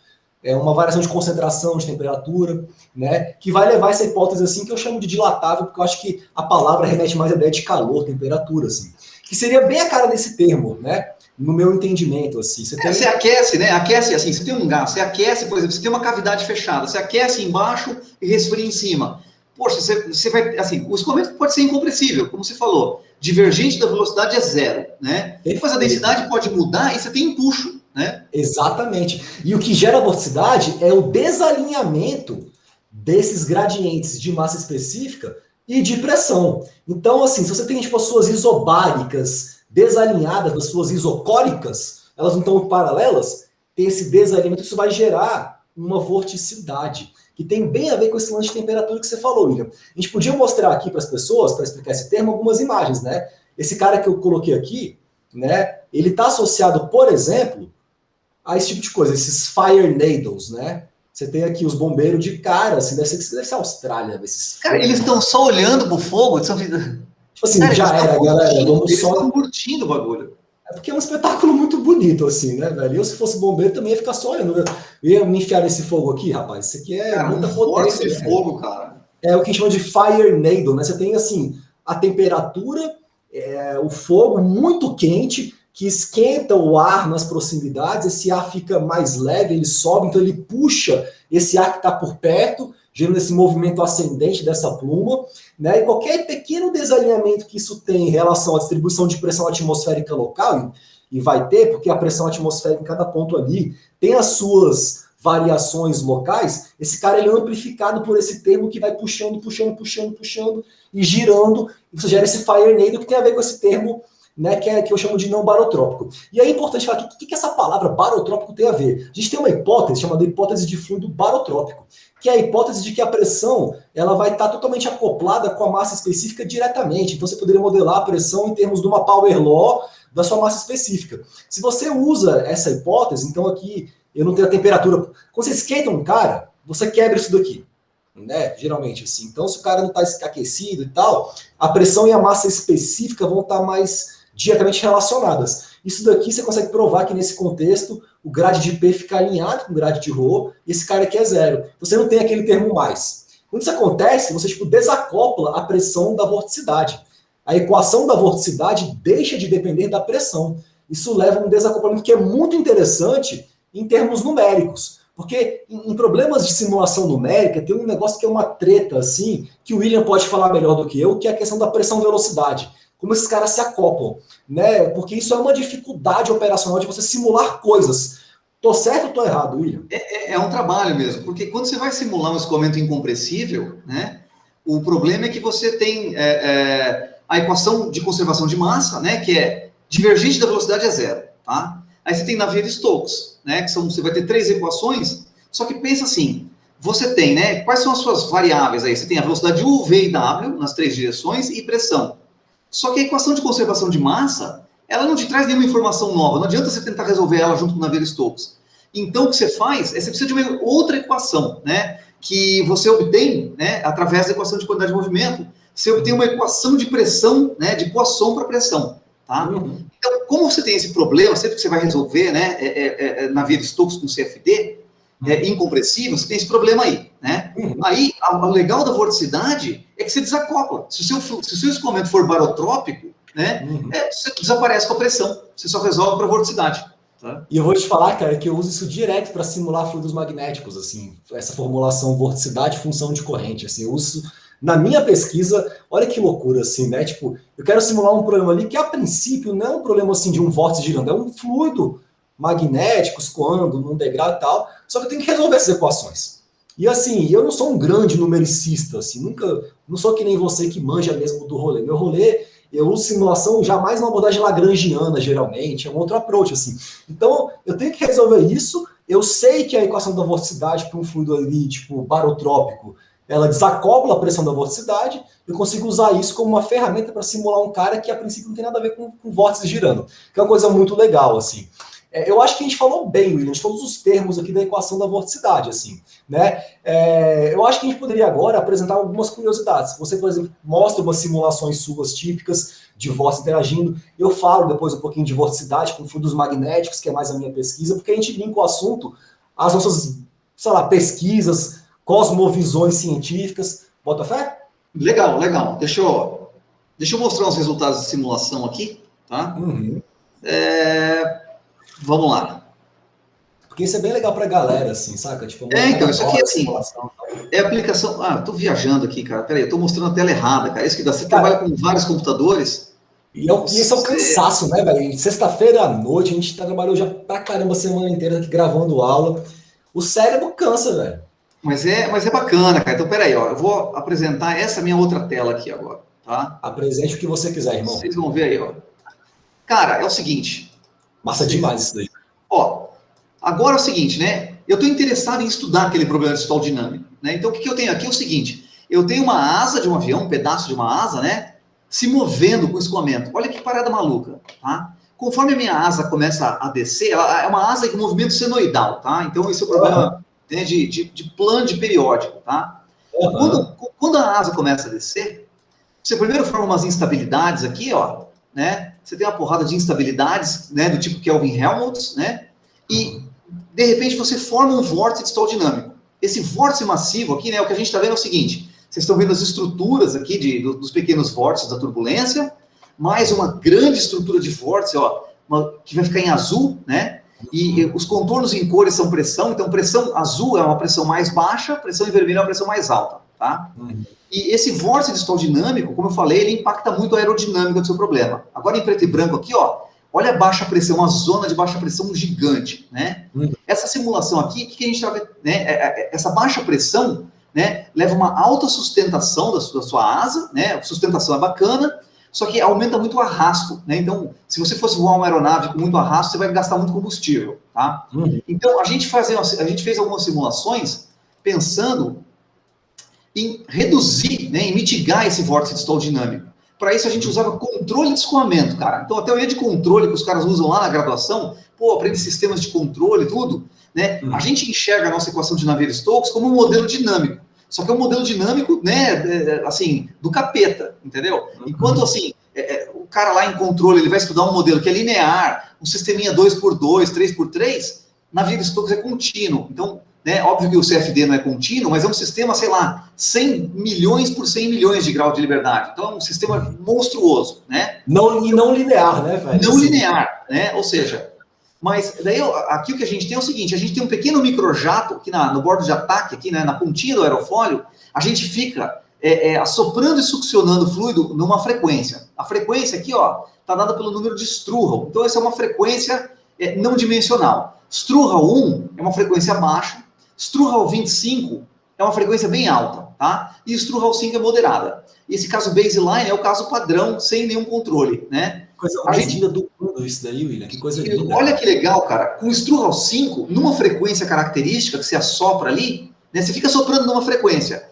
É uma variação de concentração, de temperatura, né, que vai levar essa hipótese assim, que eu chamo de dilatável, porque eu acho que a palavra remete mais à ideia de calor, temperatura, assim, que seria bem a cara desse termo, né, no meu entendimento, assim. Você aquece, né? Aquece, assim, você tem um gás, você aquece, por exemplo, você tem uma cavidade fechada, você aquece embaixo e resfria em cima. Poxa, você vai, assim, o escoamento pode ser incompressível, como você falou, divergente da velocidade é zero, né? Mas a densidade pode mudar e você tem empuxo, né? Exatamente. E o que gera vorticidade é o desalinhamento desses gradientes de massa específica e de pressão. Então, assim, se você tem, tipo, as suas isobáricas desalinhadas das suas isocólicas, elas não estão paralelas, tem esse desalinhamento, isso vai gerar uma vorticidade, que tem bem a ver com esse lance de temperatura que você falou, William. A gente podia mostrar aqui para as pessoas, para explicar esse termo, algumas imagens, né? Esse cara que eu coloquei aqui, né, ele está associado, por exemplo, a esse tipo de coisa, esses fire needles, né? Você tem aqui os bombeiros de cara, assim, deve ser Austrália. Esses cara, eles estão só olhando pro fogo, estão... Tipo assim, cara, já era, galera, vamos eles só... estão curtindo o bagulho. É porque é um espetáculo muito bonito, assim, né, velho? Eu, se fosse bombeiro, também ia ficar só olhando. Eu ia me enfiar nesse fogo aqui, rapaz. Isso aqui é muita potência. De fogo, cara. É o que a gente chama de fire needle, né? Você tem, assim, a temperatura, o fogo muito quente, que esquenta o ar nas proximidades, esse ar fica mais leve, ele sobe, então ele puxa esse ar que está por perto, gerando esse movimento ascendente dessa pluma, né? E qualquer pequeno desalinhamento que isso tem em relação à distribuição de pressão atmosférica local, e vai ter, porque a pressão atmosférica em cada ponto ali tem as suas variações locais, esse cara ele é amplificado por esse termo que vai puxando e girando, e você gera esse fire needle que tem a ver com esse termo, né, que eu chamo de não barotrópico. E aí é importante falar o que essa palavra barotrópico tem a ver. A gente tem uma hipótese chamada hipótese de fluido barotrópico, que é a hipótese de que a pressão ela vai estar totalmente acoplada com a massa específica diretamente. Então você poderia modelar a pressão em termos de uma power law da sua massa específica. Se você usa essa hipótese, então aqui eu não tenho a temperatura. Quando você esquenta um cara, você quebra isso daqui, né? Geralmente assim. Então se o cara não está aquecido e tal, a pressão e a massa específica vão estar mais diretamente relacionadas. Isso daqui você consegue provar que nesse contexto o grade de P fica alinhado com o grade de ρ, e esse cara aqui é zero. Então você não tem aquele termo mais. Quando isso acontece, você tipo, desacopla a pressão da vorticidade. A equação da vorticidade deixa de depender da pressão. Isso leva a um desacoplamento que é muito interessante em termos numéricos. Porque em problemas de simulação numérica tem um negócio que é uma treta, assim, que o William pode falar melhor do que eu, que é a questão da pressão-velocidade. Como esses caras se acoplam, né? Porque isso é uma dificuldade operacional de você simular coisas. Tô certo ou tô errado, William? É um trabalho mesmo, porque quando você vai simular um escoamento incompressível, né? O problema é que você tem a equação de conservação de massa, né? Que é divergente da velocidade é zero, tá? Aí você tem Navier-Stokes, né? Que você vai ter 3 equações, só que pensa assim, você tem, né? Quais são as suas variáveis aí? Você tem a velocidade U, V e W nas 3 direções e pressão. Só que a equação de conservação de massa, ela não te traz nenhuma informação nova. Não adianta você tentar resolver ela junto com o Navier-Stokes. Então, o que você faz é você precisa de uma outra equação, né? Que você obtém, né? Através da equação de quantidade de movimento, você obtém uma equação de pressão, né? De Poisson para pressão, tá? Uhum. Então, como você tem esse problema, sempre que você vai resolver, né? Navier-Stokes com CFD, incompressível, você tem esse problema aí, né? Uhum. Aí, o legal da vorticidade é que você desacopla. Se o seu escoamento for barotrópico, né, você desaparece com a pressão. Você só resolve para a vorticidade. Tá? E eu vou te falar, cara, que eu uso isso direto para simular fluidos magnéticos, assim, essa formulação vorticidade função de corrente, assim, eu uso na minha pesquisa, olha que loucura, assim, né? Tipo, eu quero simular um problema ali que, a princípio, não é um problema, assim, de um vórtice girando, é um fluido magnético escoando num degrau e tal, só que eu tenho que resolver essas equações. E assim, eu não sou um grande numericista, assim, nunca, não sou que nem você que manja mesmo do rolê. Meu rolê Eu uso simulação jamais numa abordagem lagrangiana, geralmente, é um outro approach, assim. Então, eu tenho que resolver isso, eu sei que a equação da vorticidade para um fluido ali, tipo, barotrópico, ela desacopla a pressão da vorticidade, eu consigo usar isso como uma ferramenta para simular um cara que, a princípio, não tem nada a ver com vórtices girando, que é uma coisa muito legal, assim. Eu acho que a gente falou bem, William, de todos os termos aqui da equação da vorticidade, assim, né? Eu acho que a gente poderia agora apresentar algumas curiosidades. Você, por exemplo, mostra umas simulações suas típicas de vórtice interagindo. Eu falo depois um pouquinho de vorticidade com fluidos magnéticos, que é mais a minha pesquisa, porque a gente linka o assunto às nossas, sei lá, pesquisas, cosmovisões científicas. Bota fé? Legal, legal. Deixa eu mostrar os resultados de simulação aqui, tá? Uhum. Vamos lá. Porque isso é bem legal pra galera, assim, saca? Tipo, Então, isso aqui é assim, simulação. é aplicação... tô viajando aqui, cara. Peraí, eu tô mostrando a tela errada, cara. Isso que dá, você Cara, trabalha com vários computadores. E esse é o cansaço, né, velho? Sexta-feira à noite, a gente trabalhou já pra caramba a semana inteira aqui gravando aula. O cérebro cansa, velho. Mas é bacana, cara. Então, peraí, ó. Eu vou apresentar essa minha outra tela aqui agora, tá? Apresente o que você quiser, irmão. Vocês vão ver aí, ó. Cara, é o seguinte. Massa demais isso daí. Ó, agora é o seguinte, né? Eu estou interessado em estudar aquele problema de stall dinâmico, né? Então, o que eu tenho aqui é o seguinte. Eu tenho uma asa de um avião, um pedaço de uma asa, né? Se movendo com escoamento. Olha que parada maluca, tá? Conforme a minha asa começa a descer, ela é uma asa com movimento senoidal, tá? Então, esse é o problema, né, de plano de periódico, tá? Quando a asa começa a descer, você primeiro forma umas instabilidades aqui, ó, né? Você tem uma porrada de instabilidades, né? Do tipo Kelvin-Helmholtz, né? E, de repente, você forma um vórtice de stall dinâmico. Esse vórtice massivo aqui, né? O que a gente está vendo é o seguinte. Vocês estão vendo as estruturas aqui dos pequenos vórtices da turbulência, mais uma grande estrutura de vórtice, ó, que vai ficar em azul, né? E os contornos em cores são pressão, então pressão azul é uma pressão mais baixa, pressão em vermelho é uma pressão mais alta, tá? E esse vórtice de stall dinâmico, como eu falei, ele impacta muito a aerodinâmica do seu problema. Agora em preto e branco aqui, ó, olha a baixa pressão, uma zona de baixa pressão gigante, né? Essa simulação aqui, o que a gente está vendo, né? Essa baixa pressão, né, leva uma alta sustentação da sua asa, né? A sustentação é bacana, só que aumenta muito o arrasto, né? Então, se você fosse voar uma aeronave com muito arrasto, você vai gastar muito combustível, tá? Então, a gente fez algumas simulações pensando em reduzir, né, em mitigar esse vórtice de stall dinâmico. Para isso, a gente usava controle de escoamento, cara. Então, a teoria de controle que os caras usam lá na graduação, aprende sistemas de controle e tudo, né? A gente enxerga a nossa equação de Navier-Stokes como um modelo dinâmico. Só que é um modelo dinâmico, né, assim, do capeta, entendeu? Enquanto, assim, o cara lá em controle, ele vai estudar um modelo que é linear, um sisteminha 2x2, 3x3, Navier-Stokes é contínuo. Então, né, óbvio que o CFD não é contínuo, mas é um sistema, sei lá, 100 milhões por 100 milhões de grau de liberdade. Então, é um sistema monstruoso, né? Não linear, né, velho? Não linear, né? Ou seja, mas daí aqui o que a gente tem é o seguinte, a gente tem um pequeno microjato aqui no bordo de ataque, aqui, né, na pontinha do aerofólio, a gente fica assoprando e succionando o fluido numa frequência. A frequência aqui, ó, está dada pelo número de Struhal. Então, essa é uma frequência não dimensional. Struhal 1 é uma frequência baixa, Struhal 25 é uma frequência bem alta, tá? E Struhal 5 é moderada. E esse caso baseline é o caso padrão, sem nenhum controle, né? Coisa mais linda do mundo isso daí, William. Que coisa linda. Olha que legal, cara. Com Struhal 5, numa frequência característica que você assopra ali, né? Você fica soprando numa frequência.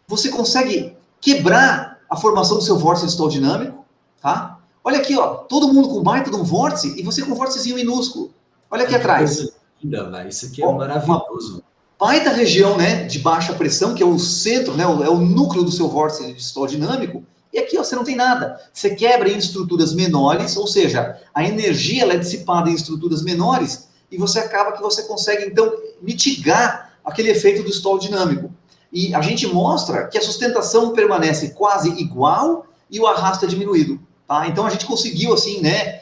Você consegue quebrar a formação do seu vórtice de stall dinâmico, tá? Olha aqui, ó. Todo mundo com baita de um vórtice e você com um vórticezinho minúsculo. Olha aqui atrás. Coisa linda, velho. Isso aqui é maravilhoso. Baita região, né, de baixa pressão, que é o centro, né, é o núcleo do seu vórtice de stall dinâmico, e aqui, ó, você não tem nada. Você quebra em estruturas menores, ou seja, a energia ela é dissipada em estruturas menores, e você acaba que você consegue, então, mitigar aquele efeito do stall dinâmico. E a gente mostra que a sustentação permanece quase igual e o arrasto é diminuído, tá? Então, a gente conseguiu, assim, né,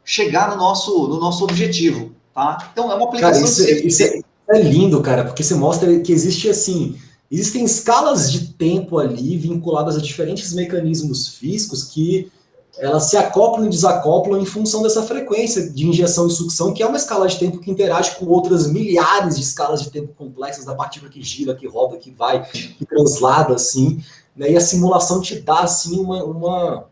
chegar no nosso objetivo, tá? Então, é uma aplicação... Cara, isso é lindo, cara, porque você mostra que existe, assim, existem escalas de tempo ali vinculadas a diferentes mecanismos físicos que elas se acoplam e desacoplam em função dessa frequência de injeção e sucção, que é uma escala de tempo que interage com outras milhares de escalas de tempo complexas da partícula que gira, que roda, que vai, que translada, assim. né? E a simulação te dá, assim, uma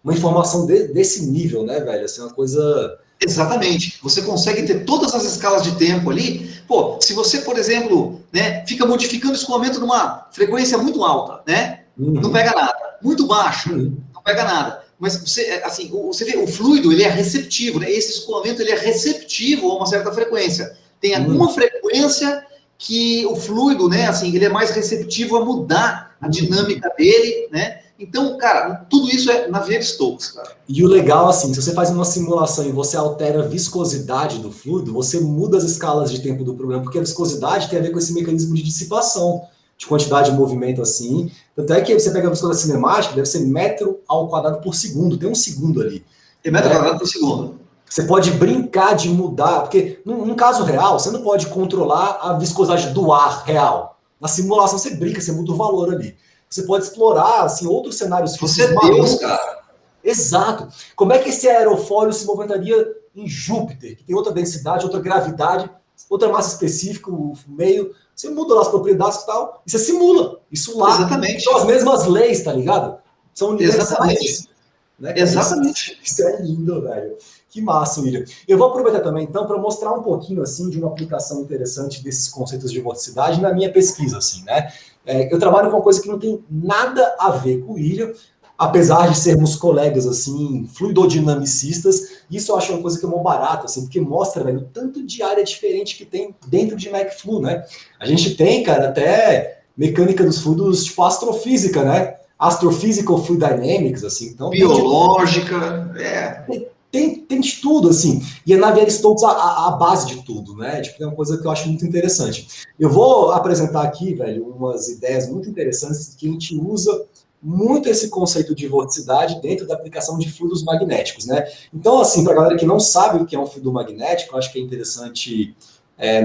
informação desse nível, né, velho? Assim, uma coisa... Exatamente. Você consegue ter todas as escalas de tempo ali. Pô, se você, por exemplo, né, fica modificando o escoamento numa frequência muito alta, né? Não Uhum, pega nada. Muito baixo, uhum, não pega nada. Mas você, assim, você vê, o fluido, ele é receptivo, né? Esse escoamento, ele é receptivo a uma certa frequência. Tem alguma uhum, frequência que o fluido, né, assim, ele é mais receptivo a mudar a uhum. dinâmica dele, né? Então, cara, tudo isso é Navier-Stokes, cara. E o legal, assim, se você faz uma simulação e você altera a viscosidade do fluido, você muda as escalas de tempo do problema, porque a viscosidade tem a ver com esse mecanismo de dissipação, de quantidade de movimento, assim. Tanto é que você pega a viscosidade cinemática, deve ser metro ao quadrado por segundo, tem um segundo ali, É metro né? quadrado por segundo. Você pode brincar de mudar, porque num caso real, você não pode controlar a viscosidade do ar real. Na simulação você brinca, você muda o valor ali. Você pode explorar, assim, outros cenários Você físicos é Deus, malucos. cara. Exato. Como é que esse aerofólio se movimentaria em Júpiter, que tem outra densidade, outra gravidade, outra massa específica, o meio. Você muda lá as propriedades e tal, e você simula isso lá. São as Exatamente. mesmas leis, tá ligado? São Exatamente. universais. Né, cara? Exatamente. Isso é lindo, velho. Que massa, William. Eu vou aproveitar também, então, para mostrar um pouquinho, assim, de uma aplicação interessante desses conceitos de vorticidade na minha pesquisa, assim, né? Eu trabalho com uma coisa que não tem nada a ver com o William, apesar de sermos colegas, assim, fluidodinamicistas, isso eu acho uma coisa que é mó barata, assim, porque mostra, velho, o tanto de área diferente que tem dentro de MacFlu, né? A gente tem, cara, até mecânica dos fluidos, tipo astrofísica, né? Astrophysical Fluid Dynamics, assim, então tem de Biológica, é. tem de tudo, assim. E a Navier-Stokes a base de tudo, né? Tipo, é uma coisa que eu acho muito interessante. Eu vou apresentar aqui, velho, umas ideias muito interessantes que a gente usa muito esse conceito de vorticidade dentro da aplicação de fluidos magnéticos, né? Então, assim, para a galera que não sabe o que é um fluido magnético, eu acho que é interessante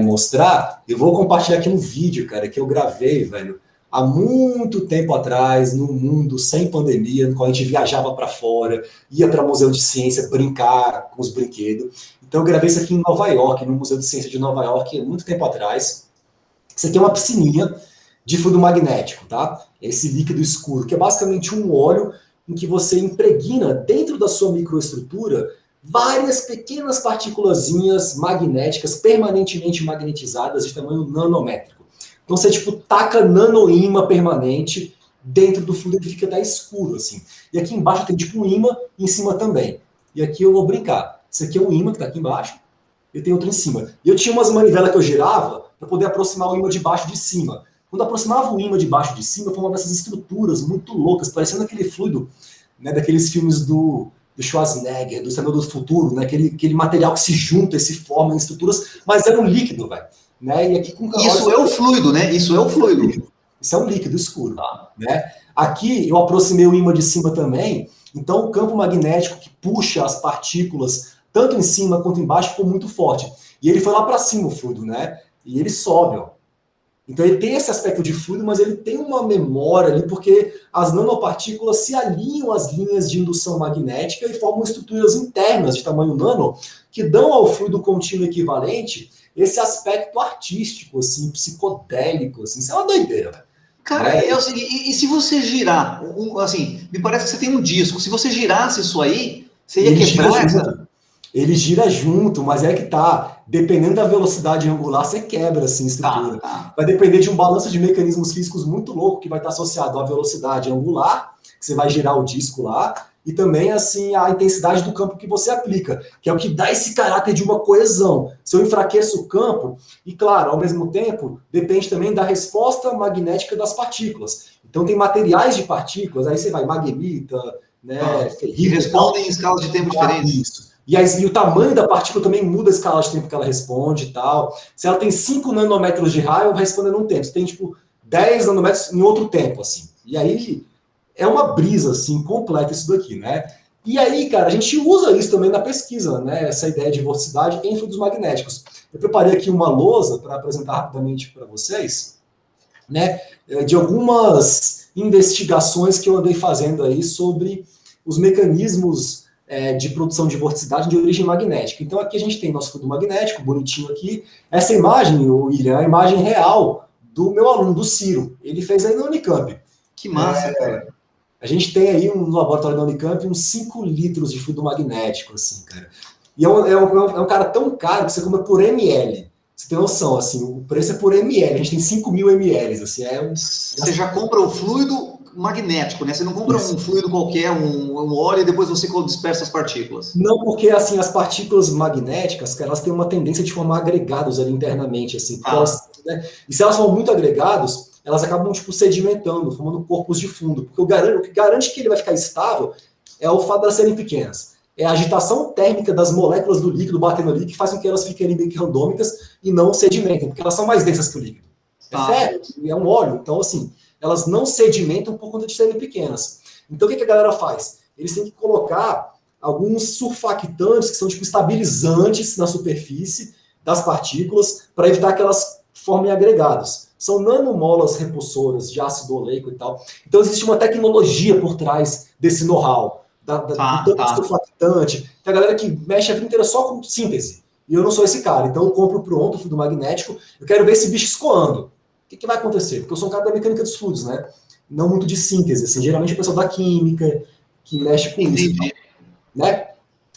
mostrar. Eu vou compartilhar aqui um vídeo, cara, que eu gravei, velho, há muito tempo atrás, no mundo sem pandemia, quando a gente viajava para fora, ia para museu de ciência brincar com os brinquedos. Então eu gravei isso aqui em Nova York, no Museu de Ciência de Nova York, muito tempo atrás. Isso aqui é uma piscininha de fluido magnético, tá? Esse líquido escuro, que é basicamente um óleo em que você impregna dentro da sua microestrutura várias pequenas partículazinhas magnéticas permanentemente magnetizadas de tamanho nanométrico. Então você, tipo, taca nanoímã permanente dentro do fluido, ele fica até escuro, assim. E aqui embaixo tem, tipo, um ímã em cima também. E aqui eu vou brincar. Esse aqui é o ímã que tá aqui embaixo, e tem outro em cima. E eu tinha umas manivelas que eu girava para poder aproximar o ímã de baixo de cima. Quando aproximava o ímã de baixo de cima, foi uma dessas estruturas muito loucas, parecendo aquele fluido, né, daqueles filmes do Schwarzenegger, do Exterminador do Futuro, né, aquele material que se junta e se forma em estruturas, mas era um líquido, velho. Né? E aqui com Isso é o fluido, né? Isso é o fluido. Isso é um líquido escuro. Né? Aqui eu aproximei o ímã de cima também, então o campo magnético que puxa as partículas, tanto em cima quanto embaixo, ficou muito forte. E ele foi lá para cima, o fluido, né? E ele sobe, ó. Então ele tem esse aspecto de fluido, mas ele tem uma memória ali, porque as nanopartículas se alinham às linhas de indução magnética e formam estruturas internas de tamanho nano que dão ao fluido contínuo equivalente esse aspecto artístico, assim, psicodélico, assim, isso é uma doideira. Cara, Né? e se você girar, assim, me parece que você tem um disco, se você girasse isso aí, você ia Ele gira quebrar essa... junto. Ele gira junto, mas é que tá. Dependendo da velocidade angular, você quebra assim a Tá, estrutura. tá. Vai depender de um balanço de mecanismos físicos muito louco que vai estar associado à velocidade angular, que você vai girar o disco lá, e também assim a intensidade do campo que você aplica, que é o que dá esse caráter de uma coesão. Se eu enfraqueço o campo, e claro, ao mesmo tempo, depende também da resposta magnética das partículas. Então tem materiais de partículas, aí você vai magnetita, né, Que ferrita e tal. respondem em escalas de tempo diferentes. Isso. E o tamanho da partícula também muda a escala de tempo que ela responde e tal. Se ela tem 5 nanômetros de raio, ela vai responder num tempo. Se tem, tipo, 10 nanômetros em outro tempo, assim. E aí é uma brisa, assim, completa isso daqui, né? E aí, cara, a gente usa isso também na pesquisa, né? Essa ideia de vorticidade em fluidos magnéticos. Eu preparei aqui uma lousa para apresentar rapidamente para vocês, né? De algumas investigações que eu andei fazendo aí sobre os mecanismos de produção de vorticidade de origem magnética. Então aqui a gente tem nosso fluido magnético, bonitinho aqui. Essa imagem, William, é a imagem real do meu aluno, do Ciro. Ele fez aí na Unicamp. Que massa, cara. A gente tem aí no laboratório da Unicamp uns 5 litros de fluido magnético, assim, cara. E é um cara tão caro que você compra por ml. Você tem noção, assim, o preço é por ml. A gente tem 5.000 ml, assim, Você já compra o fluido magnético, né? Você não compra Isso. um fluido qualquer, um óleo, e depois você dispersa as partículas. Não, porque, assim, as partículas magnéticas, cara, elas têm uma tendência de formar agregados ali internamente, assim, porque Ah, elas, né, e se elas são muito agregados, elas acabam, tipo, sedimentando, formando corpos de fundo, porque o que garante que ele vai ficar estável é o fato de elas serem pequenas. É a agitação térmica das moléculas do líquido batendo ali que faz com que elas fiquem ali meio que randômicas e não sedimentem, porque elas são mais densas que o líquido. É ah, ferro, é um óleo, então, assim, elas não sedimentam por conta de serem pequenas. Então, o que a galera faz? Eles têm que colocar alguns surfactantes, que são tipo estabilizantes na superfície das partículas, para evitar que elas formem agregados. São nanomolas repulsoras de ácido oleico e tal. Então, existe uma tecnologia por trás desse know-how, do tanto de tá. surfactante. Tem a galera que mexe a vida inteira só com síntese. E eu não sou esse cara. Então, eu compro pronto o fluido magnético. Eu quero ver esse bicho escoando. O que vai acontecer? Porque eu sou um cara da mecânica dos fluidos, né? Não muito de síntese. Assim. Geralmente, o pessoal da química que mexe com isso. Entendi. Né?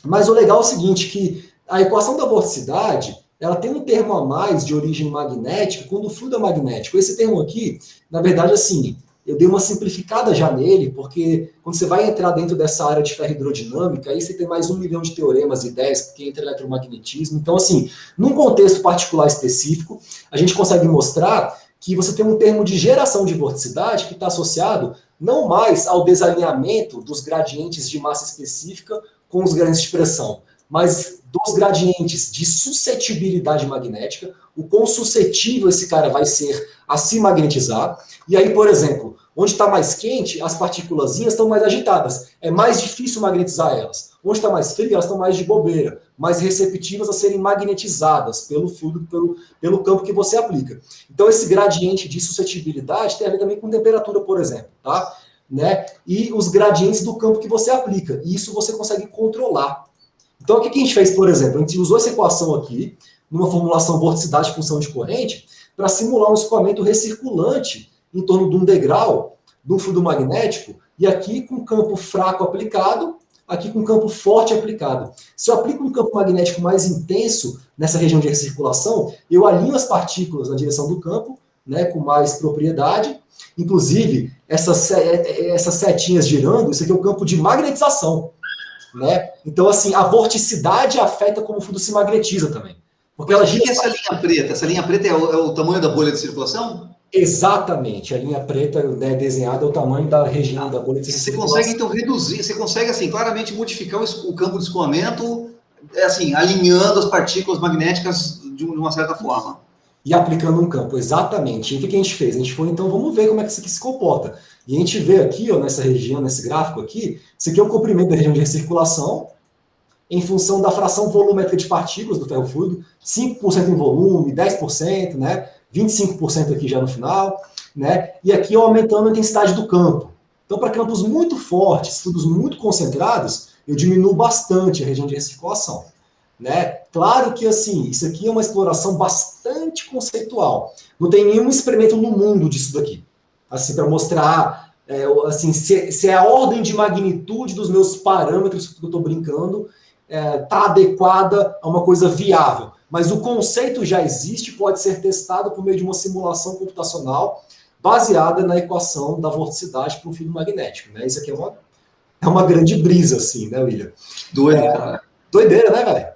Mas o legal é o seguinte, que a equação da vorticidade, ela tem um termo a mais de origem magnética quando o fluido é magnético. Esse termo aqui, na verdade, assim, eu dei uma simplificada já nele, porque quando você vai entrar dentro dessa área de ferrohidrodinâmica, aí você tem mais 1 milhão de teoremas e ideias, porque entra eletromagnetismo. Então, assim, num contexto particular específico, a gente consegue mostrar que você tem um termo de geração de vorticidade que está associado não mais ao desalinhamento dos gradientes de massa específica com os gradientes de pressão, mas dos gradientes de suscetibilidade magnética, o quão suscetível esse cara vai ser a se magnetizar. E aí, por exemplo, onde está mais quente, as partículas estão mais agitadas. É mais difícil magnetizar elas. Onde está mais frio, elas estão mais de bobeira, mais receptivas a serem magnetizadas pelo fluido, pelo campo que você aplica. Então, esse gradiente de suscetibilidade tem a ver também com temperatura, por exemplo, tá? Né? E os gradientes do campo que você aplica. E isso você consegue controlar. Então, o que a gente fez, por exemplo? A gente usou essa equação aqui, numa formulação vorticidade função de corrente, para simular um escoamento recirculante em torno de um degrau, de um fluido magnético, e aqui com campo fraco aplicado, aqui com campo forte aplicado. Se eu aplico um campo magnético mais intenso nessa região de recirculação, eu alinho as partículas na direção do campo, né, com mais propriedade. Inclusive, essas setinhas girando, isso aqui é o campo de magnetização. Né? Então, assim, a vorticidade afeta como o fluido se magnetiza também. Porque Mas ela o que gira. é essa linha preta? Essa linha preta é o tamanho da bolha de circulação? Exatamente. A linha preta, né, desenhada é o tamanho da região da bolha de Você circulação. consegue, então, reduzir, você consegue, assim, claramente modificar o campo de escoamento, assim, alinhando as partículas magnéticas de uma certa forma. E aplicando um campo, exatamente. E o que a gente fez? A gente foi, então, vamos ver como é que isso aqui se comporta. E a gente vê aqui, ó, nessa região, nesse gráfico aqui, isso aqui é o comprimento da região de recirculação, em função da fração volumétrica de partículas do ferrofluido, 5% em volume, 10%, né? 25% aqui já no final, né? E aqui aumentando a intensidade do campo. Então, para campos muito fortes, fluidos muito concentrados, eu diminuo bastante a região de recirculação, né? Claro que, assim, isso aqui é uma exploração bastante conceitual. Não tem nenhum experimento no mundo disso daqui. Assim, para mostrar, assim, se é a ordem de magnitude dos meus parâmetros que eu estou brincando está adequada a uma coisa viável. Mas o conceito já existe, pode ser testado por meio de uma simulação computacional baseada na equação da vorticidade para um fluido magnético. Né? Isso aqui é uma grande brisa, assim, né, William? Doido, cara. Doideira, né, velho?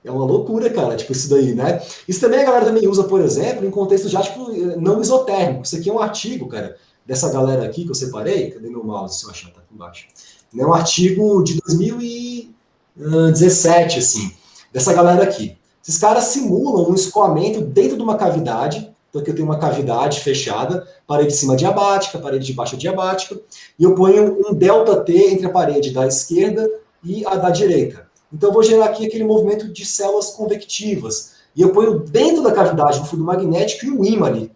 É uma loucura, cara, tipo, isso daí, né? Isso também a galera também usa, por exemplo, em contexto já, tipo, não isotérmico. Isso aqui é um artigo, cara, dessa galera aqui que eu separei. Cadê meu mouse, se eu achar? Tá aqui embaixo. É um artigo de 2017, assim, dessa galera aqui. Esses caras simulam um escoamento dentro de uma cavidade. Então aqui eu tenho uma cavidade fechada, parede de cima diabática, parede de baixo diabática, e eu ponho um ΔT entre a parede da esquerda e a da direita. Então eu vou gerar aqui aquele movimento de células convectivas. E eu ponho dentro da cavidade um fluido magnético e um ímã ali,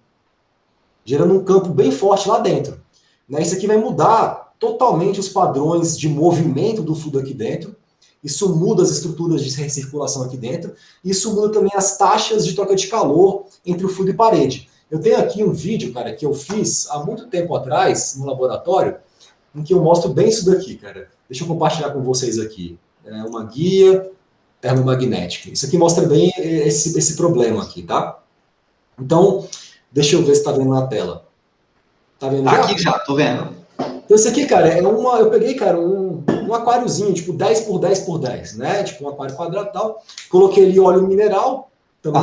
gerando um campo bem forte lá dentro. Né? Isso aqui vai mudar totalmente os padrões de movimento do fluido aqui dentro. Isso muda as estruturas de recirculação aqui dentro. Isso muda também as taxas de troca de calor entre o fluido e parede. Eu tenho aqui um vídeo, cara, que eu fiz há muito tempo atrás, no laboratório, em que eu mostro bem isso daqui, cara. Deixa eu compartilhar com vocês aqui. É uma guia termomagnética. Isso aqui mostra bem esse problema aqui, tá? Então, deixa eu ver se está vendo na tela. Tá vendo já? Aqui já, tô vendo. Então, isso aqui, cara, eu peguei, cara, um aquáriozinho, tipo 10 por 10 por 10, né? Tipo um aquário quadrado e tal. Coloquei ali óleo mineral, também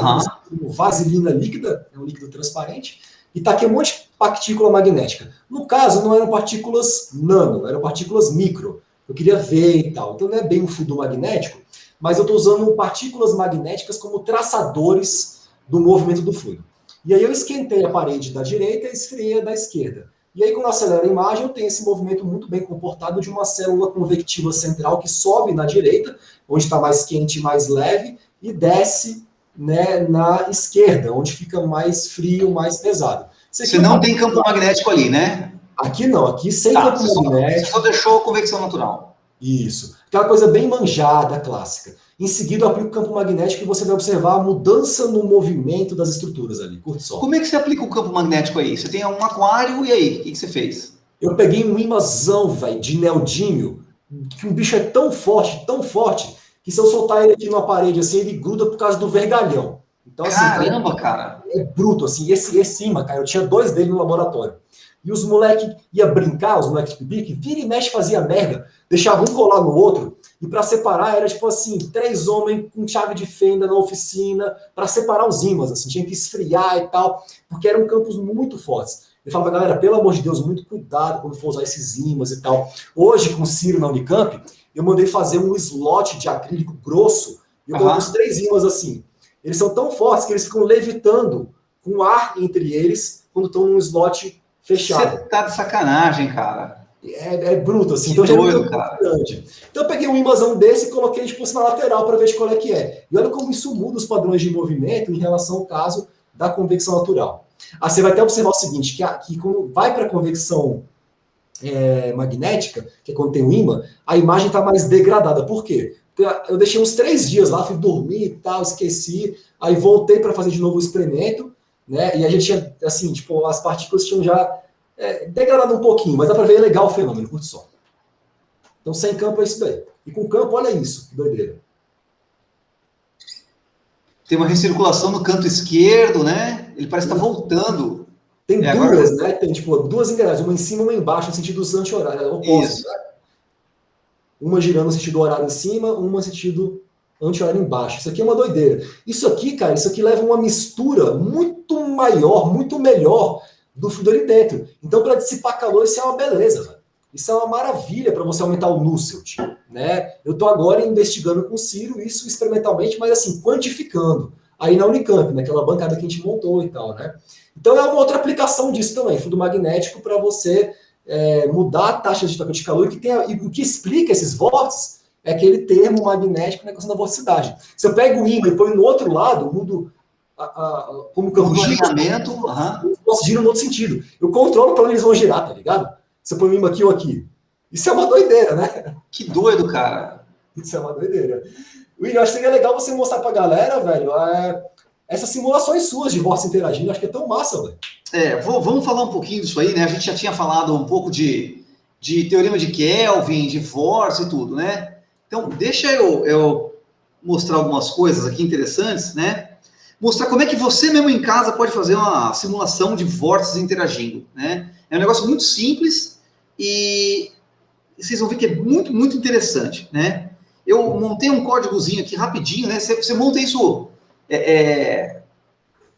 vaselina líquida, é um líquido transparente, e taquei um monte de partícula magnética. No caso, não eram partículas nano, eram partículas micro. Eu queria ver e tal. Então, não é bem um fluido magnético, mas eu estou usando partículas magnéticas como traçadores do movimento do fluido. E aí eu esquentei a parede da direita e esfriei a da esquerda. E aí, quando eu acelero a imagem, eu tenho esse movimento muito bem comportado de uma célula convectiva central que sobe na direita, onde está mais quente e mais leve, e desce, né, na esquerda, onde fica mais frio, mais pesado. Você não tem campo magnético ali, né? Aqui não, aqui sem campo magnético. Você só deixou a convecção natural. Isso. Aquela coisa bem manjada, clássica. Em seguida, eu aplico o campo magnético e você vai observar a mudança no movimento das estruturas ali. Curte só. Como é que você aplica o campo magnético aí? Você tem um aquário e aí? O que você fez? Eu peguei um imãzão, velho, de neodímio, que o bicho é tão forte, que se eu soltar ele aqui numa parede assim, ele gruda por causa do vergalhão. Então, assim, caramba, cara. É bruto, assim. Esse imã, cara, eu tinha 2 dele no laboratório. E os moleques iam brincar, os moleques de pipi, que vira e mexe fazia merda, deixava um colar no outro, e para separar era tipo assim, 3 homens com chave de fenda na oficina, para separar os ímãs, assim, tinha que esfriar e tal, porque eram campos muito fortes. Eu falava, galera, pelo amor de Deus, muito cuidado quando for usar esses ímãs e tal. Hoje, com o Ciro na Unicamp, eu mandei fazer um slot de acrílico grosso, e eu coloquei os 3 ímãs assim. Eles são tão fortes que eles ficam levitando com ar entre eles quando estão num slot fechado. Você tá de sacanagem, cara. É bruto, assim. Que então doido, cara. Grande. Então eu peguei um imãzão desse e coloquei tipo, na lateral para ver de qual é que é. E olha como isso muda os padrões de movimento em relação ao caso da convecção natural. Aí você vai até observar o seguinte, que quando vai para a convecção magnética, que é quando tem o ímã, a imagem está mais degradada. Por quê? Porque eu deixei uns 3 dias lá, fui dormir e tal, esqueci, aí voltei para fazer de novo o experimento, né? E a gente tinha, assim, tipo, as partículas tinham já degradado um pouquinho, mas dá para ver legal o fenômeno, curte só. Então, sem campo é isso daí. E com campo, olha isso, que doideira. Tem uma recirculação no canto esquerdo, né? Ele parece estar voltando. Tem duas, agora... né? Tem, tipo, 2 engrenagens, uma em cima e uma embaixo, no sentido anti-horário, oposto. Né? Uma girando no sentido horário em cima, uma no sentido anti-horário embaixo. Isso aqui é uma doideira. Isso aqui, cara, isso aqui leva uma mistura muito maior, muito melhor do fluido ali dentro. Então, para dissipar calor, isso é uma beleza, velho. Isso é uma maravilha para você aumentar o Nusselt, né? Eu estou agora investigando com o Ciro isso experimentalmente, mas assim, quantificando. Aí na Unicamp, naquela bancada que a gente montou e tal, né? Então é uma outra aplicação disso também, fluido magnético para você mudar a taxa de troca de calor, e o que explica esses vórtices é aquele termo magnético na questão da vorticidade. Se eu pego o ímã e põe no outro lado, mudo como o campo gira, gira no outro sentido. Eu controlo para onde eles vão girar, tá ligado? Você põe o ímã aqui ou aqui. Isso é uma doideira, né? Que doido, cara. Isso é uma doideira. William, acho que seria legal você mostrar pra galera, velho, essas simulações suas de vórtice interagindo. Acho que é tão massa, velho. Vamos falar um pouquinho disso aí, né? A gente já tinha falado um pouco de teorema de Kelvin, de vórtice e tudo, né? Então, deixa eu mostrar algumas coisas aqui interessantes, né? Mostrar como é que você mesmo em casa pode fazer uma simulação de vórtices interagindo, né? É um negócio muito simples e vocês vão ver que é muito, muito interessante, né? Eu montei um códigozinho aqui rapidinho, né? Você monta isso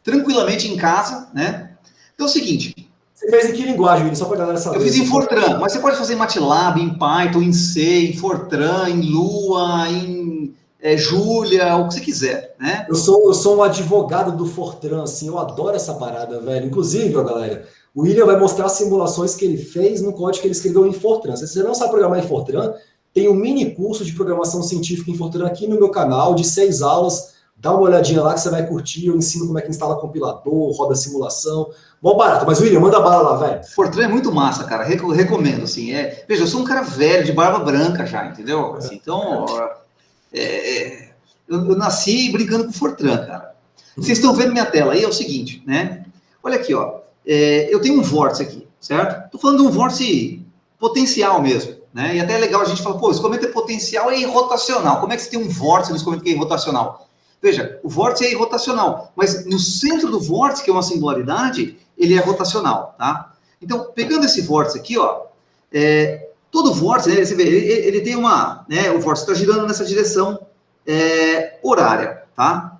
tranquilamente em casa, né? Então é o seguinte... Você fez em que linguagem, só para a galera saber? Eu fiz em Fortran, mas você pode fazer em MATLAB, em Python, em C, em Fortran, em Lua, em Julia, o que você quiser, né? Eu sou um advogado do Fortran, assim, eu adoro essa parada, velho. Inclusive, ó, galera, o William vai mostrar as simulações que ele fez no código que ele escreveu em Fortran. Se você não sabe programar em Fortran, tem um mini curso de programação científica em Fortran aqui no meu canal, de 6 aulas. Dá uma olhadinha lá que você vai curtir. Eu ensino como é que instala compilador, roda simulação. Bom barato. Mas, William, manda bala lá, velho. Fortran é muito massa, cara. Recomendo, assim. Veja, eu sou um cara velho, de barba branca já, entendeu? Assim, então, eu nasci brincando com Fortran, cara. Vocês estão vendo minha tela aí, é o seguinte, né? Olha aqui, ó. Eu tenho um vórtice aqui, certo? Estou falando de um vórtice potencial mesmo, né? E até é legal a gente falar, pô, escomento é potencial e irrotacional. Como é que você tem um vórtice no escomento que é irrotacional? Veja, o vórtice é irrotacional, mas no centro do vórtice, que é uma singularidade, ele é rotacional, tá? Então, pegando esse vórtice aqui, ó, todo vórtice, né, você vê, ele tem uma, né, o vórtice está girando nessa direção horária, tá?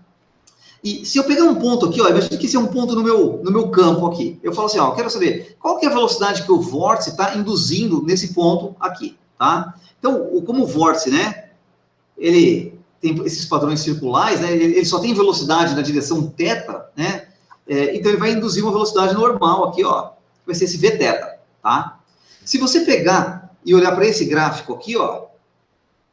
E se eu pegar um ponto aqui, ó, imagina que esse é um ponto no meu campo aqui. Eu falo assim, ó, eu quero saber qual que é a velocidade que o vórtice está induzindo nesse ponto aqui, tá? Então, como o vórtice, né, ele tem esses padrões circulares, né, ele só tem velocidade na direção θ, né, então ele vai induzir uma velocidade normal aqui, ó, vai ser esse Vθ, tá? Se você pegar e olhar para esse gráfico aqui, ó,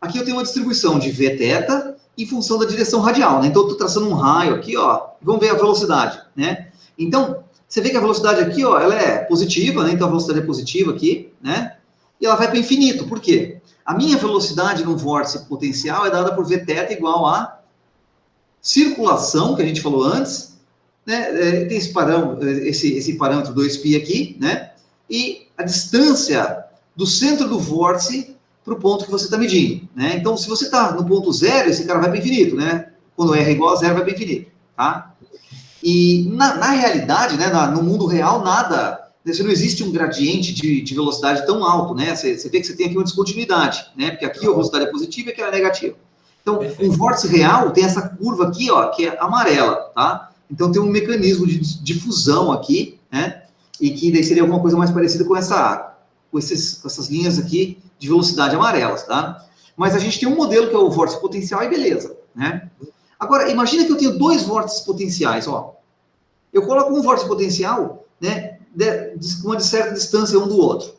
aqui eu tenho uma distribuição de Vθ em função da direção radial, né? Então, eu estou traçando um raio aqui, ó, vamos ver a velocidade, né? Então, você vê que a velocidade aqui, ó, ela é positiva, né? Então, a velocidade é positiva aqui, né? E ela vai para o infinito, por quê? A minha velocidade no vórtice potencial é dada por Vθ igual a circulação, que a gente falou antes, né? Tem esse parâmetro 2π aqui, né? E a distância do centro do vórtice para o ponto que você está medindo, né? Então, se você está no ponto zero, esse cara vai para o infinito, né? Quando R é igual a zero, vai para o infinito, tá? E na realidade, né, no mundo real, nada, não existe um gradiente de velocidade tão alto, né? Você vê que você tem aqui uma descontinuidade, né? Porque aqui a velocidade é positiva e aqui ela é negativa. Então, um vórtice real tem essa curva aqui, ó, que é amarela, tá? Então, tem um mecanismo de difusão aqui, né? E que daí seria alguma coisa mais parecida com essas linhas aqui de velocidade amarelas, tá? Mas a gente tem um modelo que é o vórtice potencial e beleza, né? Agora, imagina que eu tenho dois vórtices potenciais, ó. Eu coloco um vórtice potencial, né, uma certa distância um do outro.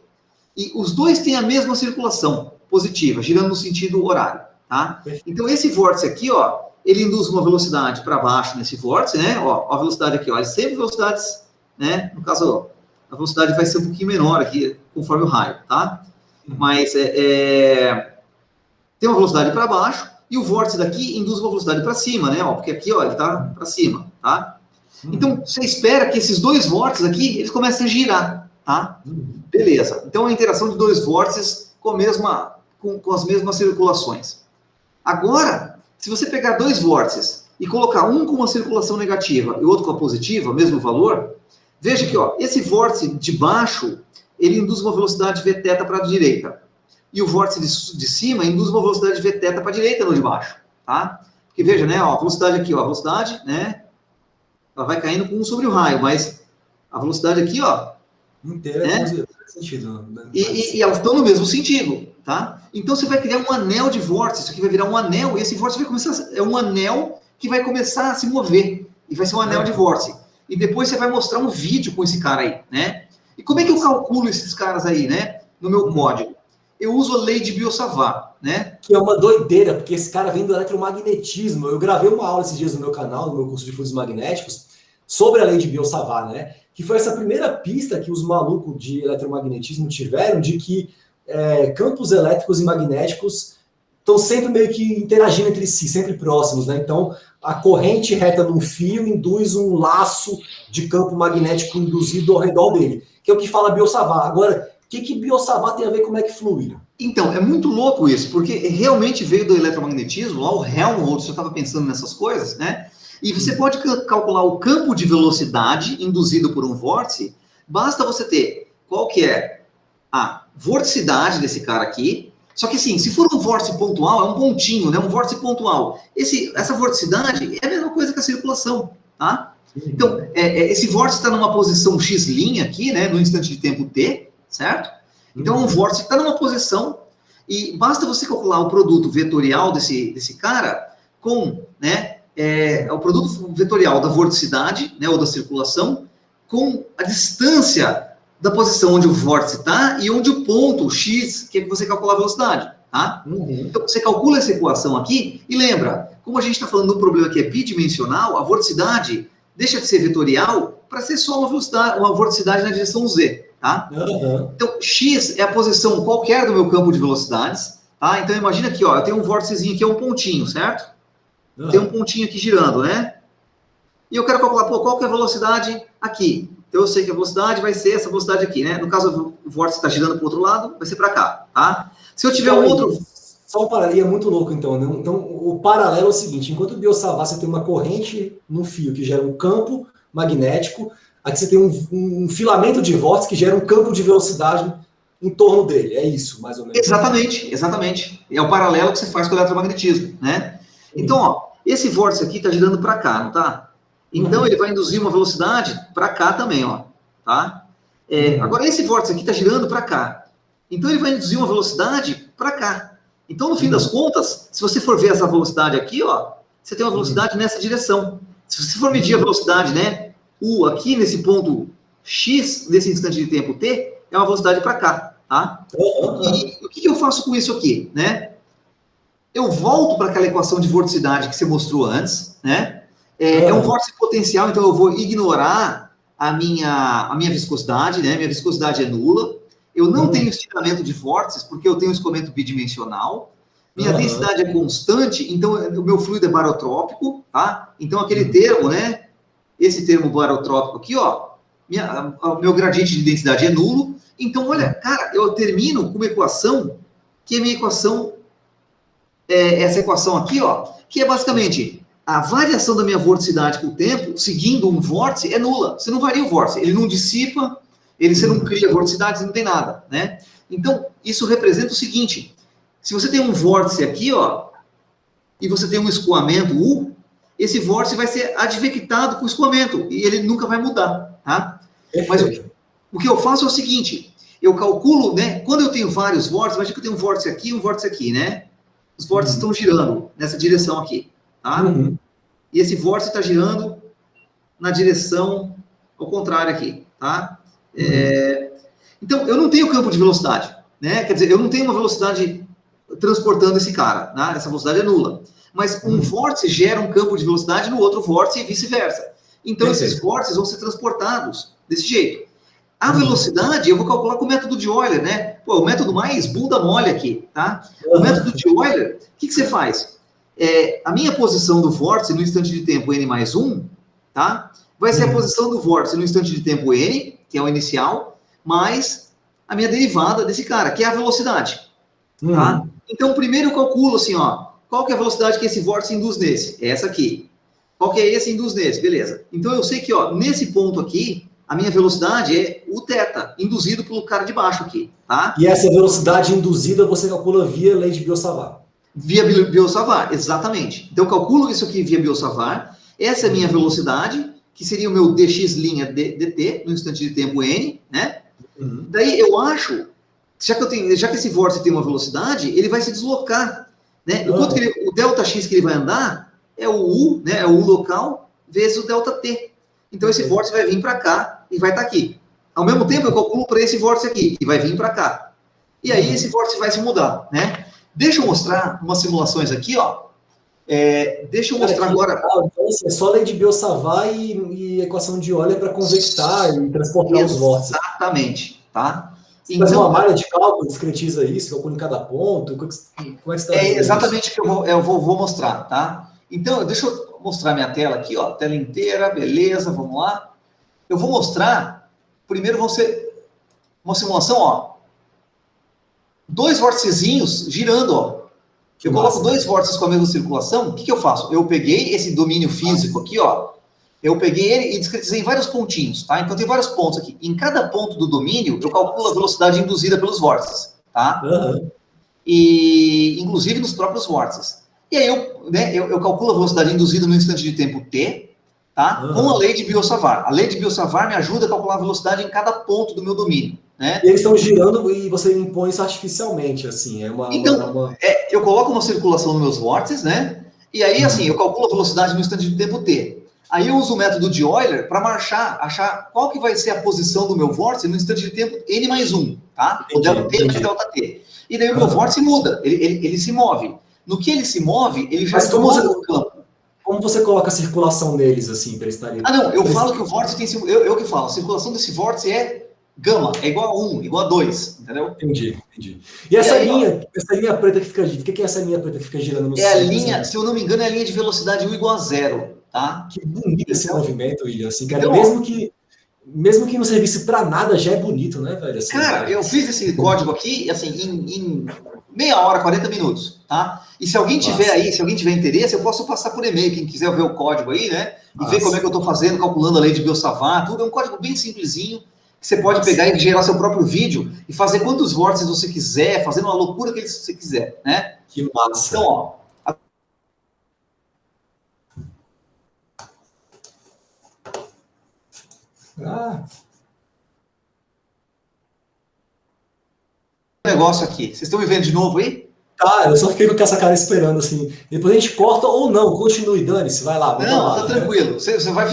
E os dois têm a mesma circulação positiva, girando no sentido horário, tá? Então, esse vórtice aqui, ó, ele induz uma velocidade para baixo nesse vórtice, né? Ó, a velocidade aqui, ó, é sempre velocidades, né? No caso, ó, a velocidade vai ser um pouquinho menor aqui, conforme o raio, tá? Mas tem uma velocidade para baixo e o vórtice daqui induz uma velocidade para cima, né? Ó, porque aqui, ó, ele está para cima, tá? Então, você espera que esses dois vórtices aqui, eles comecem a girar, tá? Beleza. Então, a interação de dois vórtices com as mesmas circulações. Agora, se você pegar dois vórtices e colocar um com uma circulação negativa e outro com a positiva, mesmo valor, veja que, ó, esse vórtice de baixo, ele induz uma velocidade Vθ para a direita. E o vórtice de cima induz uma velocidade Vθ para a direita no de baixo, tá? Porque veja, né, ó, a velocidade aqui, ó, a velocidade, né, ela vai caindo com 1 sobre o raio, mas a velocidade aqui, ó, inteira, né, faz sentido. Né? E elas estão no mesmo sentido, tá? Então você vai criar um anel de vórtice, isso aqui vai virar um anel, e esse vórtice vai começar, é um anel que vai começar a se mover, e vai ser um anel de vórtice. E depois você vai mostrar um vídeo com esse cara aí, né? E como é que eu calculo esses caras aí, né? No meu código. Eu uso a lei de Biot-Savart, né? Que é uma doideira, porque esse cara vem do eletromagnetismo. Eu gravei uma aula esses dias no meu canal, no meu curso de fluidos magnéticos, sobre a lei de Biot-Savart, né? Que foi essa primeira pista que os malucos de eletromagnetismo tiveram de que campos elétricos e magnéticos estão sempre meio que interagindo entre si, sempre próximos, né? Então, a corrente reta num fio induz um laço de campo magnético induzido ao redor dele, que é o que fala Biot-Savart. Agora, o que Biot-Savart tem a ver com como é que flui? Então, é muito louco isso, porque realmente veio do eletromagnetismo, lá o Helmholtz já estava pensando nessas coisas, né? E você pode calcular o campo de velocidade induzido por um vórtice, basta você ter qual que é a vorticidade desse cara aqui. Só que assim, se for um vórtice pontual, é um pontinho, né? Um vórtice pontual. Essa vorticidade é a mesma coisa que a circulação, tá? Então, esse vórtice está numa posição x' aqui, né? No instante de tempo t, certo? Então, um vórtice está numa posição e basta você calcular o produto vetorial desse cara com, né? O produto vetorial da vorticidade, né? Ou da circulação, com a distância da posição onde o vórtice está e onde o ponto x, que é que você calcula a velocidade, tá? Então, você calcula essa equação aqui e lembra, como a gente está falando de um problema que é bidimensional, a vorticidade deixa de ser vetorial para ser só uma vorticidade na direção z, tá? Então, x é a posição qualquer do meu campo de velocidades, tá? Então, imagina aqui, ó, eu tenho um vórticezinho aqui, é um pontinho, certo? Tem um pontinho aqui girando, né? e eu quero calcular, pô, qual que é a velocidade aqui? Então eu sei que a velocidade vai ser essa velocidade aqui, né? No caso, o vórtice está girando para o outro lado, vai ser para cá, tá? Se eu tiver um outro... Só um paralelo, é muito louco, então, né? Então, o paralelo é o seguinte, enquanto o Biot-Savart você tem uma corrente no fio que gera um campo magnético, aqui você tem um filamento de vórtice que gera um campo de velocidade em torno dele. É isso, mais ou menos. Exatamente, exatamente. É o paralelo que você faz com o eletromagnetismo, né? Então, ó, esse vórtice aqui está girando para cá, não tá? Então, ele vai induzir uma velocidade para cá também, ó, tá? Agora, esse vórtice aqui está girando para cá. Então, ele vai induzir uma velocidade para cá. Então, no fim das contas, se você for ver essa velocidade aqui, ó, você tem uma velocidade nessa direção. Se você for medir a velocidade, né, U aqui nesse ponto X, nesse instante de tempo T, é uma velocidade para cá, tá? E o que eu faço com isso aqui, né? Eu volto para aquela equação de vorticidade que você mostrou antes, né? É um vórtice potencial, então eu vou ignorar a minha viscosidade, né? Minha viscosidade é nula. Eu não tenho estiramento de vórtices, porque eu tenho um escoamento bidimensional. Minha densidade é constante, então o meu fluido é barotrópico, tá? Então aquele termo, né? Esse termo barotrópico aqui, ó, o meu gradiente de densidade é nulo. Então, olha, cara, eu termino com uma equação, que é minha equação, essa equação aqui, ó, que é basicamente a variação da minha vorticidade com o tempo, seguindo um vórtice, é nula. Você não varia o vórtice, ele não dissipa, você não cria vorticidade, você não tem nada, né? Então, isso representa o seguinte, se você tem um vórtice aqui, ó, e você tem um escoamento U, esse vórtice vai ser advectado com o escoamento, e ele nunca vai mudar, tá? Mas o que eu faço é o seguinte, eu calculo, né, quando eu tenho vários vórtices, imagina que eu tenho um vórtice aqui, né? Os vórtices estão girando nessa direção aqui, tá? E esse vórtice está girando na direção ao contrário aqui, tá? Então, eu não tenho campo de velocidade, né? Quer dizer, eu não tenho uma velocidade transportando esse cara, né? Essa velocidade é nula. Mas um vórtice gera um campo de velocidade no outro vórtice e vice-versa. Então, esses vórtices vão ser transportados desse jeito. A velocidade, eu vou calcular com o método de Euler, né? Pô, o método mais bunda mole aqui, tá? O método de Euler, o que você faz? A minha posição do vórtice no instante de tempo n mais 1, tá? Vai ser a posição do vórtice no instante de tempo n, que é o inicial, mais a minha derivada desse cara, que é a velocidade, tá? Então, primeiro eu calculo assim, ó, qual que é a velocidade que esse vórtice induz nesse? É essa aqui. Qual que é esse induz nesse? Beleza. Então, eu sei que, ó, nesse ponto aqui, a minha velocidade é o θ, induzido pelo cara de baixo aqui, tá? E essa velocidade induzida você calcula via lei de Biot-Savart. Via Biot-Savart, exatamente. Então, eu calculo isso aqui via Biot-Savart. Essa é a minha velocidade, que seria o meu dx' dt, no instante de tempo n, né? Daí, eu acho, já que esse vórtice tem uma velocidade, ele vai se deslocar, né? O ΔX que ele vai andar é o U, né? É o U local, vezes o ΔT. Então, esse vórtice vai vir para cá e vai estar aqui. Ao mesmo tempo, eu calculo para esse vórtice aqui, que vai vir para cá. E aí, esse vórtice vai se mudar, né? Deixa eu mostrar umas simulações aqui, ó. Deixa eu mostrar agora. É só lei de Biot-Savart e equação de Euler para convectar e transportar os vórtices. Exatamente, tá? Você faz uma malha de cálculo, discretiza isso, calcula em cada ponto. Como é que você está exatamente o que eu vou mostrar, tá? Então, deixa eu mostrar minha tela aqui, ó. Tela inteira, beleza, vamos lá. Eu vou mostrar, primeiro vão ser uma simulação, ó. 2 vórticezinhos girando, ó. Eu coloco 2 vórtices com a mesma circulação, o que eu faço? Eu peguei esse domínio físico aqui, ó. Eu peguei ele e discretizei em vários pontinhos, tá? Então tem vários pontos aqui. Em cada ponto do domínio, eu calculo a velocidade induzida pelos vórtices, tá? E, inclusive, nos próprios vórtices. E aí eu calculo a velocidade induzida no instante de tempo t, tá? Com a lei de Biot-Savart. A lei de Biot-Savart me ajuda a calcular a velocidade em cada ponto do meu domínio, né? E eles estão girando e você impõe isso artificialmente, assim. Eu coloco uma circulação nos meus vórtices, né? E aí, assim, eu calculo a velocidade no instante de tempo t. Aí eu uso o método de Euler para achar qual que vai ser a posição do meu vórtice no instante de tempo n mais 1, tá? O ΔT mais ΔT. E daí o meu vórtice muda, ele se move. No que ele se move, ele já muda o campo. Como você coloca a circulação neles, assim, para eles estarem... Não, eu falo que o vórtice tem... Eu que falo, a circulação desse vórtice é gama, é igual a 1, igual a 2, entendeu? Entendi. E essa linha preta que fica... O que é essa linha preta que fica girando no centro? A linha, se eu não me engano, é a linha de velocidade U igual a 0. tá? Que bonito esse movimento, William, assim, cara. Então, Mesmo que não servisse para nada, já é bonito, né, velho? Assim, cara, eu fiz esse código aqui, assim, em meia hora, 40 minutos, tá? E se alguém tiver aí, se alguém tiver interesse, eu posso passar por e-mail, quem quiser ver o código aí, né? E ver como é que eu estou fazendo, calculando a lei de Biot-Savart, tudo. É um código bem simplesinho, que você pode pegar e gerar seu próprio vídeo e fazer quantos vórtices você quiser, fazendo uma loucura que você quiser, né? Que massa. Então, ó. Negócio aqui. Vocês estão me vendo de novo aí? Tá, eu só fiquei com essa cara esperando, assim. Depois a gente corta ou não, continue, dane-se, vai lá. Não, tá tranquilo. Você vai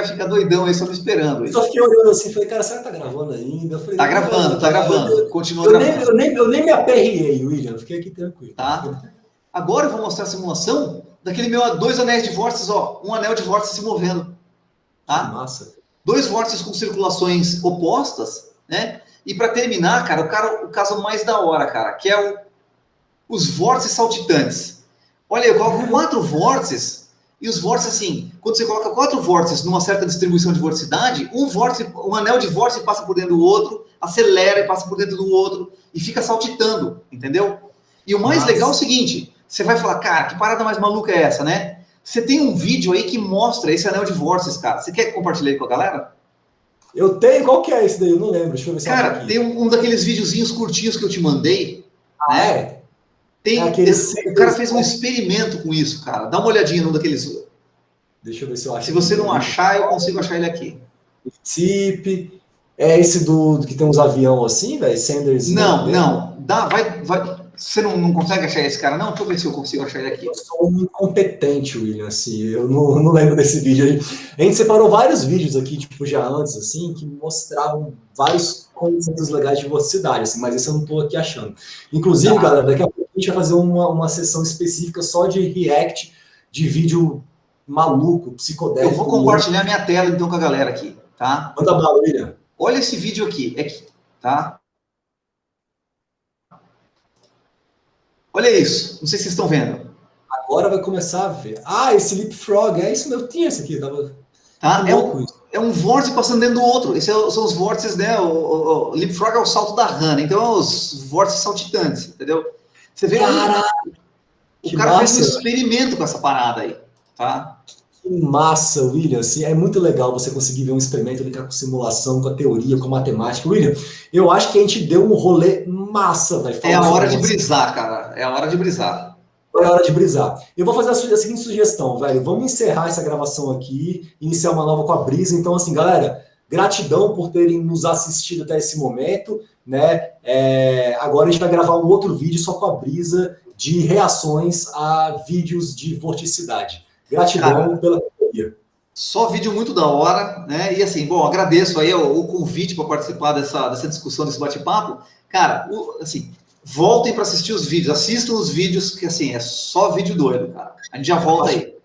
ficar doidão aí só me esperando. Aí. Eu só fiquei olhando assim, falei, cara, será que tá gravando ainda? Eu falei, tá gravando. Continua gravando. Eu nem me aperriei, William, fiquei aqui tranquilo. Tá. Agora eu vou mostrar a simulação daquele meu 2 anéis de vórtices, ó. Um anel de vórtice se movendo. Tá? Massa. 2 vórtices com circulações opostas, né? E para terminar, cara, o caso mais da hora, cara, que é os vórtices saltitantes. Olha, eu coloco 4 vórtices, e os vórtices, assim, quando você coloca 4 vórtices numa certa distribuição de vorticidade, um anel de vórtice passa por dentro do outro, acelera e passa por dentro do outro, e fica saltitando, entendeu? E o mais legal é o seguinte, você vai falar, cara, que parada mais maluca é essa, né? Você tem um vídeo aí que mostra esse anel de vórtices, cara. Você quer compartilhar aí com a galera? Eu tenho, qual que é esse daí? Eu não lembro, deixa eu ver se cara, tem um daqueles videozinhos curtinhos que eu te mandei, né? O cara fez um experimento com isso, cara. Dá uma olhadinha num daqueles. Deixa eu ver se eu acho. Se você não achar, eu consigo achar ele aqui. Tip. É esse do que tem uns avião assim, velho? Sanders. Não. Vai. Você não consegue achar esse cara, não? Deixa eu ver se eu consigo achar ele aqui. Eu sou um incompetente, William, assim. Eu não lembro desse vídeo aí. A gente separou vários vídeos aqui, tipo, já antes, assim, que mostravam vários conceitos legais de velocidade, assim, mas esse eu não tô aqui achando. Inclusive, galera, daqui a pouco a gente vai fazer uma sessão específica só de react de vídeo maluco, psicodélico. Eu vou compartilhar minha tela, então, com a galera aqui, tá? Manda bala, William. Olha esse vídeo aqui, tá? Olha isso, não sei se vocês estão vendo. Agora vai começar a ver. Ah, esse leapfrog, é isso mesmo, eu tinha esse aqui. Tá? É um vórtice passando dentro do outro. Esses são os vórtices, né? O leapfrog é o salto da rana, então é os vórtices saltitantes, entendeu? Você vê. Caraca! O cara fez um experimento com essa parada aí, tá? Que massa, William. Assim, é muito legal você conseguir ver um experimento lidar com simulação, com a teoria, com a matemática. William, eu acho que a gente deu um rolê massa, velho. É a hora de brisar, cara. É a hora de brisar. É hora de brisar. Eu vou fazer a seguinte sugestão, velho. Vamos encerrar essa gravação aqui, iniciar uma nova com a brisa. Então, assim, galera, gratidão por terem nos assistido até esse momento, né? Agora a gente vai gravar um outro vídeo só com a brisa de reações a vídeos de vorticidade. Gratidão pela companhia. Só vídeo muito da hora, né? E assim, bom, agradeço aí o convite para participar dessa discussão, desse bate-papo. Cara, assim, voltem para assistir os vídeos, assistam os vídeos, que assim, é só vídeo doido, cara. A gente já volta aí.